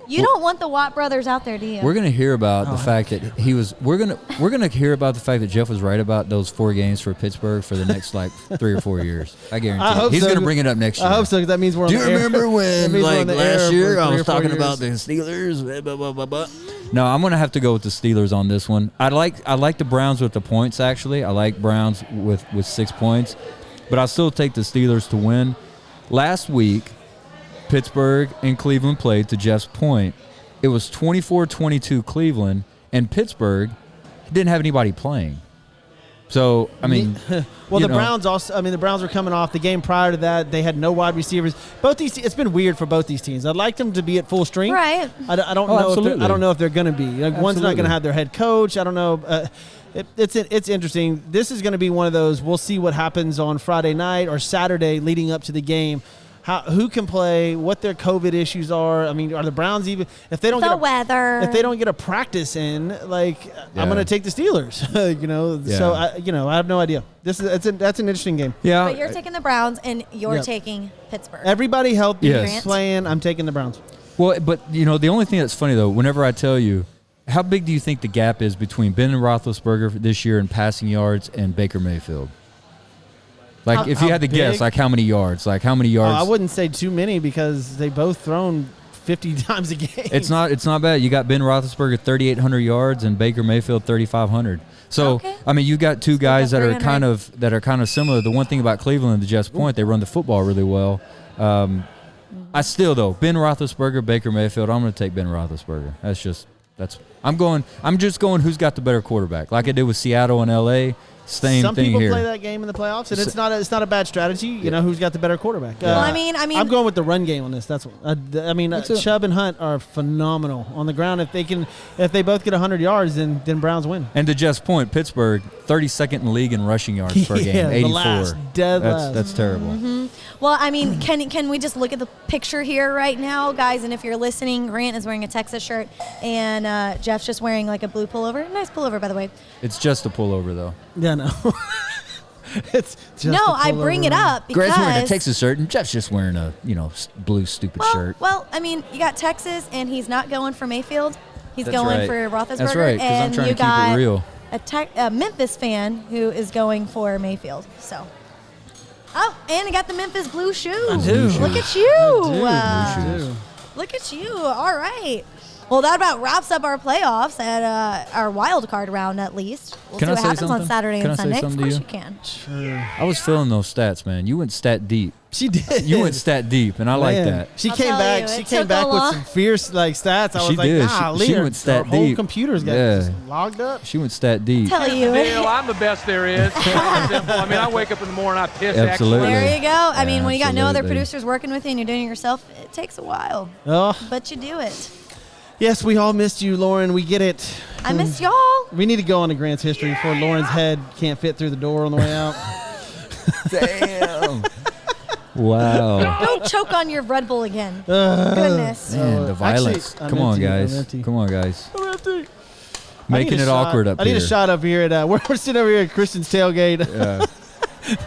you don't want the Watt brothers out there, do you? We're gonna hear about the fact that he was. We're gonna hear about the fact that Jeff was right about those 4 games for Pittsburgh for the next 3 or 4 years. I guarantee. I hope He's so. gonna bring it up next year. I hope so, because that means we're on Do the you air. remember That when, means we're like on the last air year, for I 3 was or 4 talking years. about the Steelers? Blah, blah, blah, blah. No, I'm gonna have to go with the Steelers on this one. I like the Browns with the points. Actually, I like Browns with 6 points, but I'll still take the Steelers to win. Last week, Pittsburgh and Cleveland played. To Jeff's point, it was 24-22 Cleveland, and Pittsburgh didn't have anybody playing. So, I mean, Well, you the know, Browns also. I mean, the Browns were coming off the game prior to that. They had no wide receivers. Both these. It's been weird for both these teams. I'd like them to be at full strength. Right. I don't Oh, know. If they're- absolutely. I don't know if they're going to be. Like, one's not going Absolutely. to have their head coach. I don't know. It's interesting. This is going to be one of those. We'll see what happens on Friday night or Saturday leading up to the game. Who can play? What their COVID issues are? I mean, are the Browns even if they don't The get weather. if they don't get a practice in? Like, Yeah. I'm going to take the Steelers. Yeah. So I have no idea. That's an interesting game. yeah, But you're taking the Browns, and you're Yep. taking Pittsburgh. Everybody healthy, Yes. playing. I'm taking the Browns. Well, but the only thing that's funny though, whenever I tell you, how big do you think the gap is between Ben Roethlisberger this year in passing yards and Baker Mayfield? Like, if you how had to guess, big? like how many yards? Like how many yards? I wouldn't say too many because they both thrown 50 times a game. It's not bad. You got Ben Roethlisberger 3,800 yards and Baker Mayfield 3,500. So Okay. I mean, you got two guys that are 300. kind of similar. The one thing about Cleveland, to Jeff's point, they run the football really well. I still though Ben Roethlisberger, Baker Mayfield. I'm going to take Ben Roethlisberger. I'm just going. Who's got the better quarterback? Like I did with Seattle and LA. Same Some thing people here. play that game in the playoffs, and it's not a bad strategy. You know who's got the better quarterback. Well, I mean, I'm going with the run game on this. That's what That's it. Chubb and Hunt are phenomenal on the ground. If they both get 100 yards, then Browns win. And to Jeff's point, Pittsburgh 32nd in the league in rushing yards per game, Yeah, the 84. last, dead last. That's terrible. Well, I mean, can we just look at the picture here right now, guys? And if you're listening, Grant is wearing a Texas shirt, and Jeff's just wearing like a blue pullover. Nice pullover, by the way. It's just a pullover though. Yeah, no. It's just No, a I bring it pullover. up because Grant's wearing a Texas shirt, and Jeff's just wearing a blue stupid shirt. Well, I mean, you got Texas, and he's not going for Mayfield. He's That's going right. for Roethlisberger. That's right, 'cause I'm and trying you to keep it got real. a Memphis fan who is going for Mayfield. So. Oh, and he got the Memphis blue shoes. do. Look at you. I do. Look at you. All right. Well, that about wraps up our playoffs at our wild card round, at least. We'll Can see I what say happens something? on Saturday Can and I say Sunday. Of something to course you? you can. I was feeling those stats, man. You went stat deep. She did. You went stat deep, and I like Man, that. She I'll came tell back. you, She it came took back a with lot. some fierce stats. I was She like, did. golly, She her- went stat her whole deep. computer's got Yeah. just logged up. She went stat deep. Tell you. Deal, I'm the best there is. Simple. I mean, I wake up in the morning, I piss Absolutely. There you go. I mean, Yeah, when you got no other absolutely. producers working with you and you're doing it yourself, it takes a while. Oh, But you do it. yes, we all missed you, Lauren. We get it. I miss y'all. We need to go on to Grant's history before Lauren's head can't fit through the door on the way out. Damn. Wow. Don't choke on your Red Bull again. Goodness. Man, the violence. Actually, I'm Come on, empty. I'm guys. empty. Come on, guys. I'm empty. I need Making a it shot. awkward up I here. need a shot up here at we're sitting over here at Christian's tailgate, Yeah.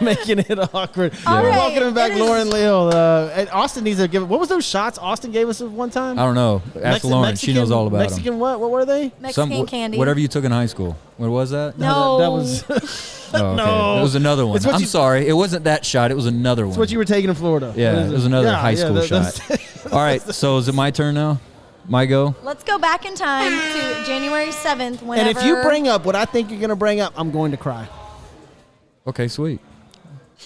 making it awkward. All We're right, welcoming back it is- Lauren Leal. And Austin needs to give. What was those shots Austin gave us one time? I don't know. Ask Lauren. She knows all about Mexican them. what? What were they? Mexican candy. Whatever you took in high school. What was that? No. that was. Oh, okay. No. It was another one. It's what I'm you- sorry. It wasn't that shot. It was another one. It's what you were taking in Florida. Yeah, it was another Yeah, high yeah, school shot. All right. So is it my turn now? My go? Let's go back in time to January 7th. And Whenever. if you bring up what I think you're going to bring up, I'm going to cry. Okay, sweet.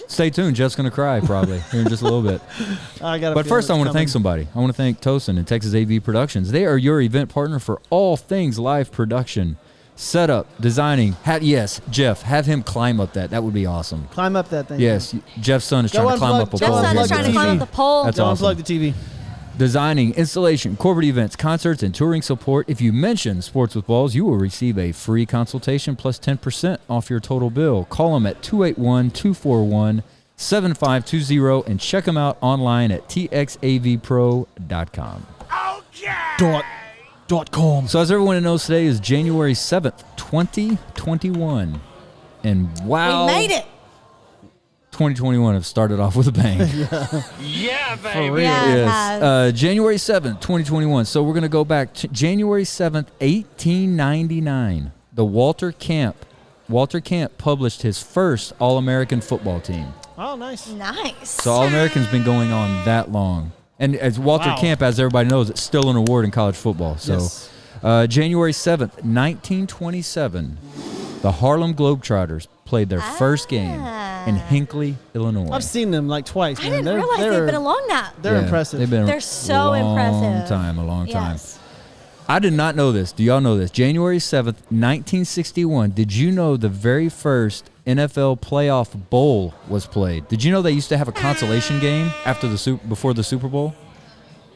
Stay tuned. Jeff's going to cry probably here in just a little bit. I got. But first, I want to thank somebody. I want to thank Tosin and Texas AV Productions. They are your event partner for all things live production, setup, designing. Yes, Jeff, have him climb up that. That would be awesome. Climb up that thing. Yes, Jeff's son is Go trying to climb unplug- up a go Jeff's pole. son unplug is trying to the climb TV. up the pole. That's Don't awesome. unplug the TV. designing, installation, corporate events, concerts, and touring support. If you mention Sports with Balls, you will receive a free consultation plus 10% off your total bill. Call them at 281-241-7520 and check them out online at txavpro.com. .com. So as everyone knows, today is January 7th, 2021. And wow. We made it. 2021 have started off with a bang. Yeah, For baby. real. Yeah, it Yes. has. January 7th, 2021. So we're going to go back to January 7th, 1899. The Walter Camp published his first All-American football team. Oh, nice. Nice. So All-American's been going on that long. And as Walter Wow. Camp, as everybody knows, it's still an award in college football. So Yes. January 7th, 1927, the Harlem Globetrotters played their first game in Hinckley, Illinois. I've seen them like twice. I man. didn't They're- realize they're, they've been along that. They're Yeah, impressive. They've been They're so a impressive. a long time. Yes. I did not know this. Do y'all know this? January 7th, 1961. Did you know the very first NFL playoff bowl was played? Did you know they used to have a consolation game before the Super Bowl?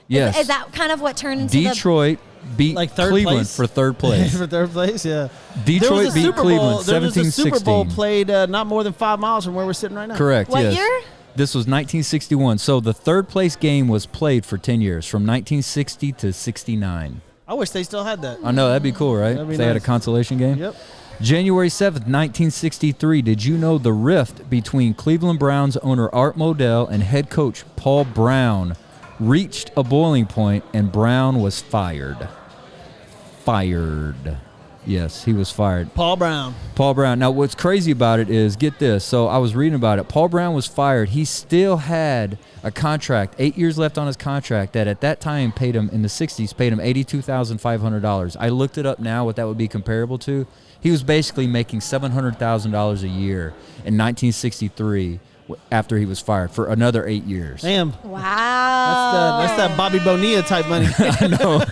Yes. Is that kind of what turned into Detroit beat Like third Cleveland place? for third place. For third place, yeah. Detroit There was a beat Super Bowl- Cleveland There was a Super Bowl 17-16. played not more than 5 miles from where we're sitting right now. Correct. What yes. year? This was 1961. So the third place game was played for 10 years, from 1960 to 69. I wish they still had that. I know, that'd be cool, right? That'd be If they had a nice. consolation game. Yep. January 7th, 1963. Did you know the rift between Cleveland Browns owner Art Modell and head coach Paul Brown reached a boiling point and Brown was fired? Fired. Yes, he was fired. Paul Brown. Paul Brown. Now, what's crazy about it is, get this. So I was reading about it. Paul Brown was fired. He still had a contract, 8 years left on his contract, that at that time paid him, in the 60s, paid him $82,500. I looked it up now, what that would be comparable to. He was basically making $700,000 a year in 1963 after he was fired for another 8 years. Damn. Wow. That's that Bobby Bonilla type money. I know.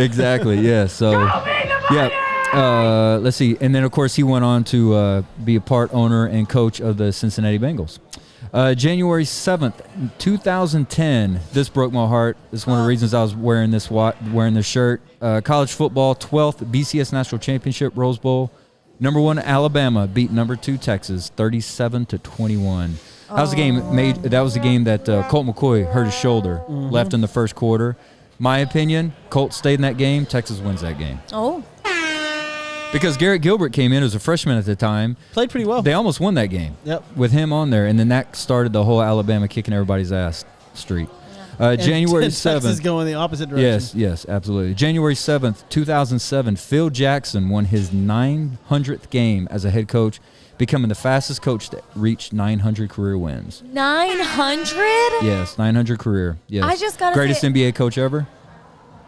Exactly, yeah. So, yeah. Let's see. And then, of course, he went on to be a part owner and coach of the Cincinnati Bengals. January 7th, 2010. This broke my heart. This is one of the reasons I was wearing this shirt. College football, 12th BCS National Championship Rose Bowl. Number 1 Alabama beat number 2 Texas 37-21. That was the game that was the game that Colt McCoy hurt his shoulder, left in the first quarter. My opinion, Colt stayed in that game. Texas wins that game. Oh. Because Garrett Gilbert came in as a freshman at the time. Played pretty well. They almost won that game. Yep. With him on there, and then that started the whole Alabama kicking everybody's ass streak. And January Texas 7th. going the opposite direction. Yes, absolutely. January 7th, 2007, Phil Jackson won his 900th game as a head coach, becoming the fastest coach to reach 900 career wins. 900? Yes, 900 career. Yes. I just gotta Greatest say- NBA coach ever?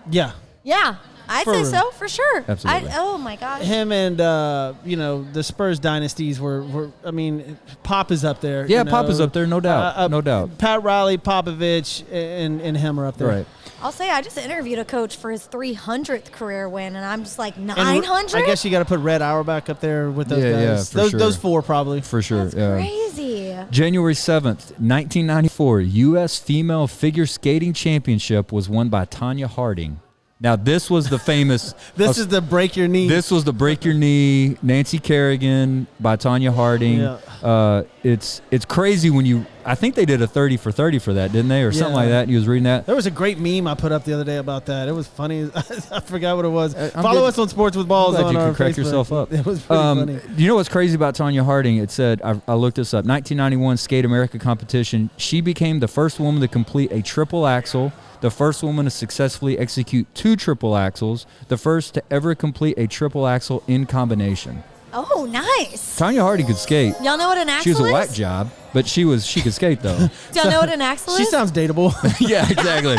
Yeah. Yeah. I'd say so, for sure. Absolutely. Oh, my gosh. Him and the Spurs dynasties were I mean, Pop is up there. Yeah, you know. Pop is up there, no doubt. No doubt. Pat Riley, Popovich, and him are up there. Right. I'll say I just interviewed a coach for his 300th career win, and I'm just like, And 900? I guess you got to put Red Auerbach up there with those Yeah, yeah, guys. for those sure. those four probably. For sure. That's yeah. crazy. January 7th, 1994, U.S. Female Figure Skating Championship was won by Tanya Harding. Now, this was the famous... This is the break your knee. This was the Break Your Knee, Nancy Kerrigan by Tanya Harding. Yeah. It's crazy when you... I think they did a 30 for 30 for that, didn't they? Or something Yeah. like that, and you was reading that. There was a great meme I put up the other day about that. It was funny. I forgot what it was. I'm Follow good. us on Sports with Balls I'm glad on you our can crack Facebook. yourself up. It was pretty funny. You know what's crazy about Tanya Harding? It said, I looked this up, 1991 Skate America competition. She became the first woman to complete a triple axel, the first woman to successfully execute 2 triple axels, the first to ever complete a triple axel in combination. Oh, nice. Tanya Harding could skate. Y'all know what an axle She was a is? whack job, but she could skate though. Do y'all know what an axle She is? sounds dateable. Yeah, exactly.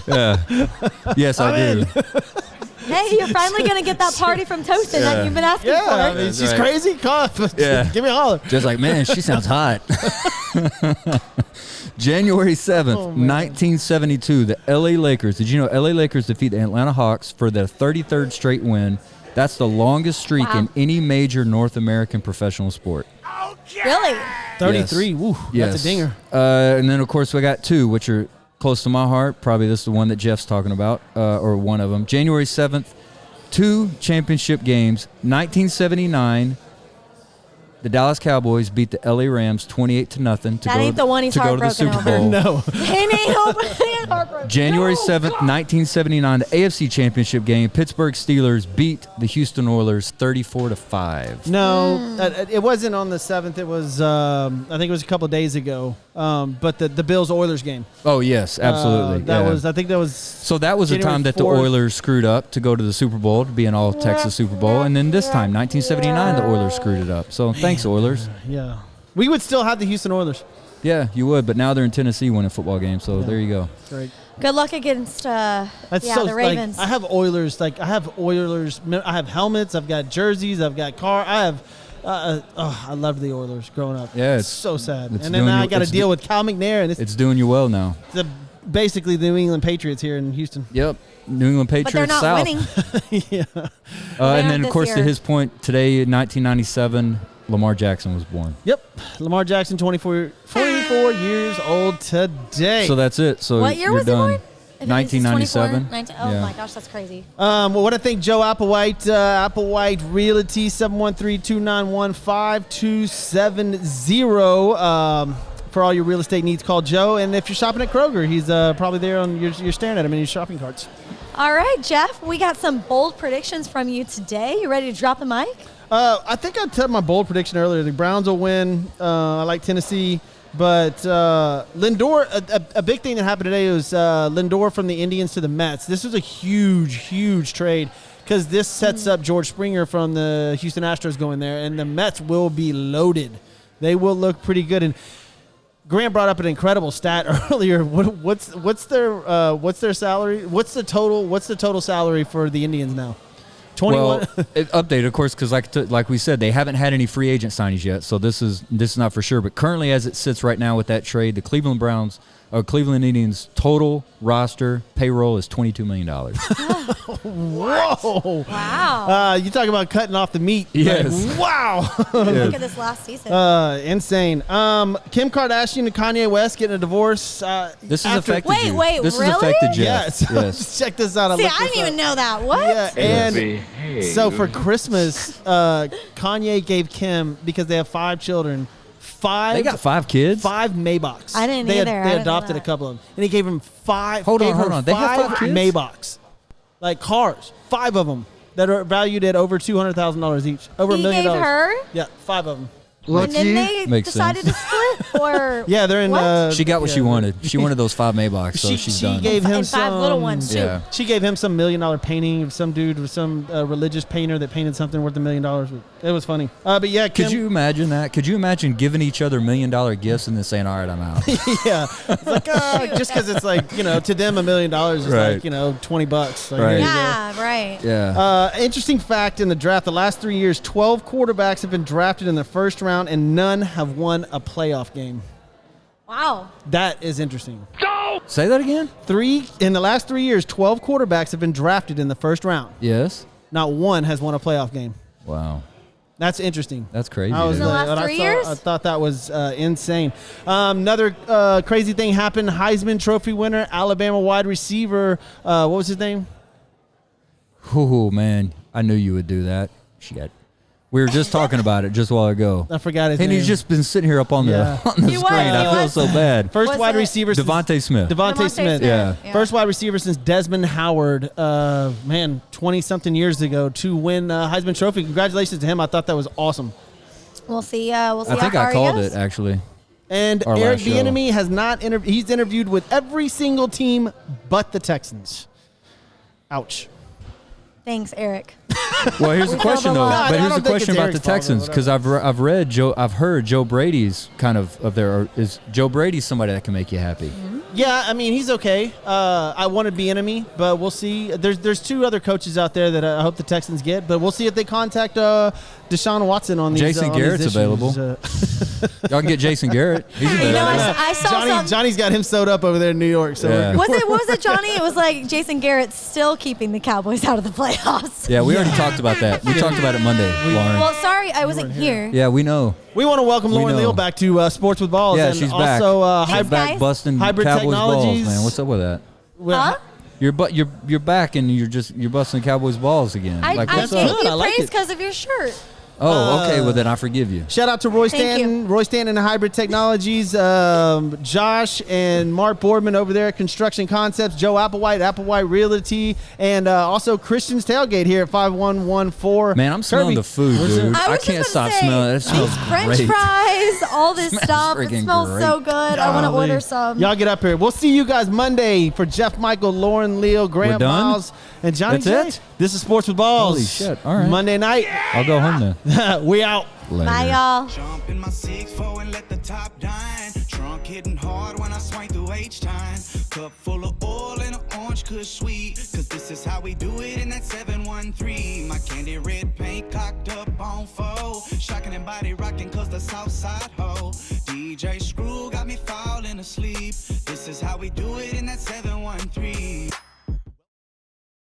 Yeah. Yes, I do. Hey, you're finally going to get that party from Toastin that you've been asking yeah, I for. mean, That's she's right. crazy. Call us. Yeah. Give me a holler. Just like, man, she sounds hot. January 7th, 1972, the LA Lakers. Did you know LA Lakers defeat the Atlanta Hawks for their 33rd straight win? That's the longest streak Wow. in any major North American professional sport. Really? 33. Yes. Woo. Yes. That's a dinger. And then, of course, we got 2, which are close to my heart. Probably this is the one that Jeff's talking about, or one of them. January 7th, 2 championship games. 1979, the Dallas Cowboys beat the LA Rams 28-0 to That ain't the one he's to go to the heartbroken Super over. Bowl. No. He ain't heartbroken. January No. 7th, 1979, the AFC Championship game. Pittsburgh Steelers beat the Houston Oilers 34-5. No, it wasn't on the 7th. It was, I think it was a couple of days ago. But the Bills-Oilers game. Oh, yes, absolutely. That yeah. was, I think that was. So that was the January time that the 4th. Oilers screwed up to go to the Super Bowl, to be an all-Texas Super Bowl. And then this time, 1979, the Oilers screwed it up. So thanks, Oilers. Yeah. We would still have the Houston Oilers. Yeah, you would, but now they're in Tennessee winning football games, so there you go. Right. Good luck against That's so, the Ravens. I have Oilers. I have helmets. I've got jerseys. I've got car. I have. I loved the Oilers growing up. Yeah, it's so sad. it's And then doing now I you- got to it's deal do- with Cal McNair, and It's doing you well now. it's basically the New England Patriots here in Houston. Yep, New England but they're Patriots not South. winning. Yeah. They And aren't then, of this course, year. to his point, today in 1997, Lamar Jackson was born. Yep. Lamar Jackson, 44 years old today. So that's it. So What year you're was he done. born? If it was 1997. 24, oh Yeah. my gosh, that's crazy. I want to thank Joe Applewhite, Applewhite Realty, 713-291-5270. For all your real estate needs, call Joe. And if you're shopping at Kroger, he's probably there on you're staring at him in your shopping carts. All right, Jeff, we got some bold predictions from you today. You ready to drop the mic? I think I said my bold prediction earlier. The Browns will win. I like Tennessee. But Lindor, a big thing that happened today was Lindor from the Indians to the Mets. This was a huge, huge trade because this sets up George Springer from the Houston Astros going there, and the Mets will be loaded. They will look pretty good. And Grant brought up an incredible stat earlier. What's their salary? What's the total salary for the Indians now? 21. Well, update, of course, because like we said, they haven't had any free agent signings yet, so this is not for sure. But currently, as it sits right now with that trade, the Cleveland Indians total roster payroll is $22 million. Whoa! Wow. You talk about cutting off the meat. Yes. Like, wow. Look at this last season. Insane. Kim Kardashian and Kanye West getting a divorce. This has affected Wait, you. wait, This really? has affected Jeff. Yes. Yes. Check this out. See, looked I this didn't even up. know that. What? Yeah, and Behave. so for Christmas, Kanye gave Kim, because they have 5 children, They got 5 kids? 5 Maybachs. I didn't they either. I They didn't know adopted a that. couple of them, and he gave them 5. Hold gave on. her They have 5 kids? Maybachs, like cars, 5 of them that are valued at over $200,000 each, over He $1 million. gave her? Yeah, 5 of them. And then they Makes decided sense. to split? Or Yeah, they're in. what? She got what yeah, she wanted. She wanted those 5 Maybachs, so she's she done. gave him And 5 little ones, too. Yeah. She gave him some $1 million painting of some dude with some religious painter that painted something worth $1 million. It was funny. But yeah, Kim, Could you imagine that? Could you imagine giving each other $1 million gifts and then saying, all right, I'm out? yeah, it's like just because it's like, to them $1 million is Right. like $20. Like, Right. here you go. Yeah, right. Yeah. Interesting fact in the draft: the last 3 years, 12 quarterbacks have been drafted in the first round, and none have won a playoff game. Wow. That is interesting. Say that again? In the last 3 years, 12 quarterbacks have been drafted in the first round. Yes. Not one has won a playoff game. Wow. That's interesting. That's crazy. I was In the like- last I 3 thought- years? I thought that was insane. Another crazy thing happened. Heisman Trophy winner, Alabama wide receiver. What was his name? Oh, man. I knew you would do that. Shit. We were just talking about it just a while ago. I forgot his And name. he's just been sitting here up on Yeah. the, on the He was, screen. he I feel was. so bad. First Was wide it- receiver. since- Devontae Smith. Devontae Smith. Yeah. First wide receiver since Desmond Howard, 20-something years ago, to win Heisman Trophy. Congratulations to him. I thought that was awesome. We'll see. I think how far I he called goes. it, actually. And Our Eric last show. Bieniemy has not he's interviewed with every single team but the Texans. Ouch. Thanks, Eric. Well, here's the We question, fell though. the line. No, I But here's don't the think question it's about Eric's the fault, Texans, but because I've heard Joe Brady's kind of there. Is Joe Brady somebody that can make you happy? Yeah, I mean, he's okay. I wanted Bieniemy, but we'll see. There's 2 other coaches out there that I hope the Texans get, but we'll see if they contact Deshaun Watson on these. Jason on these Garrett's issues. available. Y'all can get Jason Garrett. He's You know, available. I saw some. Johnny's got him sewed up over there in New York. So Yeah. What was it, Johnny? It was like Jason Garrett still keeping the Cowboys out of the playoffs. Yeah, we already talked about that. We talked about it Monday, Lauren. Well, sorry, I wasn't here. Yeah, we know. we want to welcome Lauren know. Leal back to Sports with Balls. Yeah, and she's back. also, Thanks, She's back guys. busting Hybrid Cowboys balls, Technologies. man. What's up with that? Huh? You're back and you're busting Cowboys balls again. I what's gave up? good. I you like praise it. because of your shirt. Oh, okay. Well, then I forgive you. Shout out to Roy Thank Stanton, Roy Stanton and Hybrid Technologies, Josh and Mark Boardman over there at Construction Concepts, Joe Applewhite Realty, and also Christian's Tailgate here at 5114. Man, I'm smelling Kirby. the food, dude. I I was just can't gonna stop say, smelling it. It smells these French great. fries, all this stuff. It freaking smells so great. good. I want to Golly. order some. Y'all get up here. We'll see you guys Monday for Jeff Michael, Lauren Leal, Grant done? Miles, and Johnny That's J. it? This is Sports with Balls. Holy shit. All right. Monday night. I'll go home then. We out. Later. Bye, y'all. Jump in my 6'4" and let the top dine. Trunk hitting hard when I swing through H-time. Cup full of oil and an orange kush sweet. Cause this is how we do it in that 713. My candy red paint cocked up on foe. Shocking and body rocking cause the south side ho. DJ Screw got me falling asleep. This is how we do it in that 713.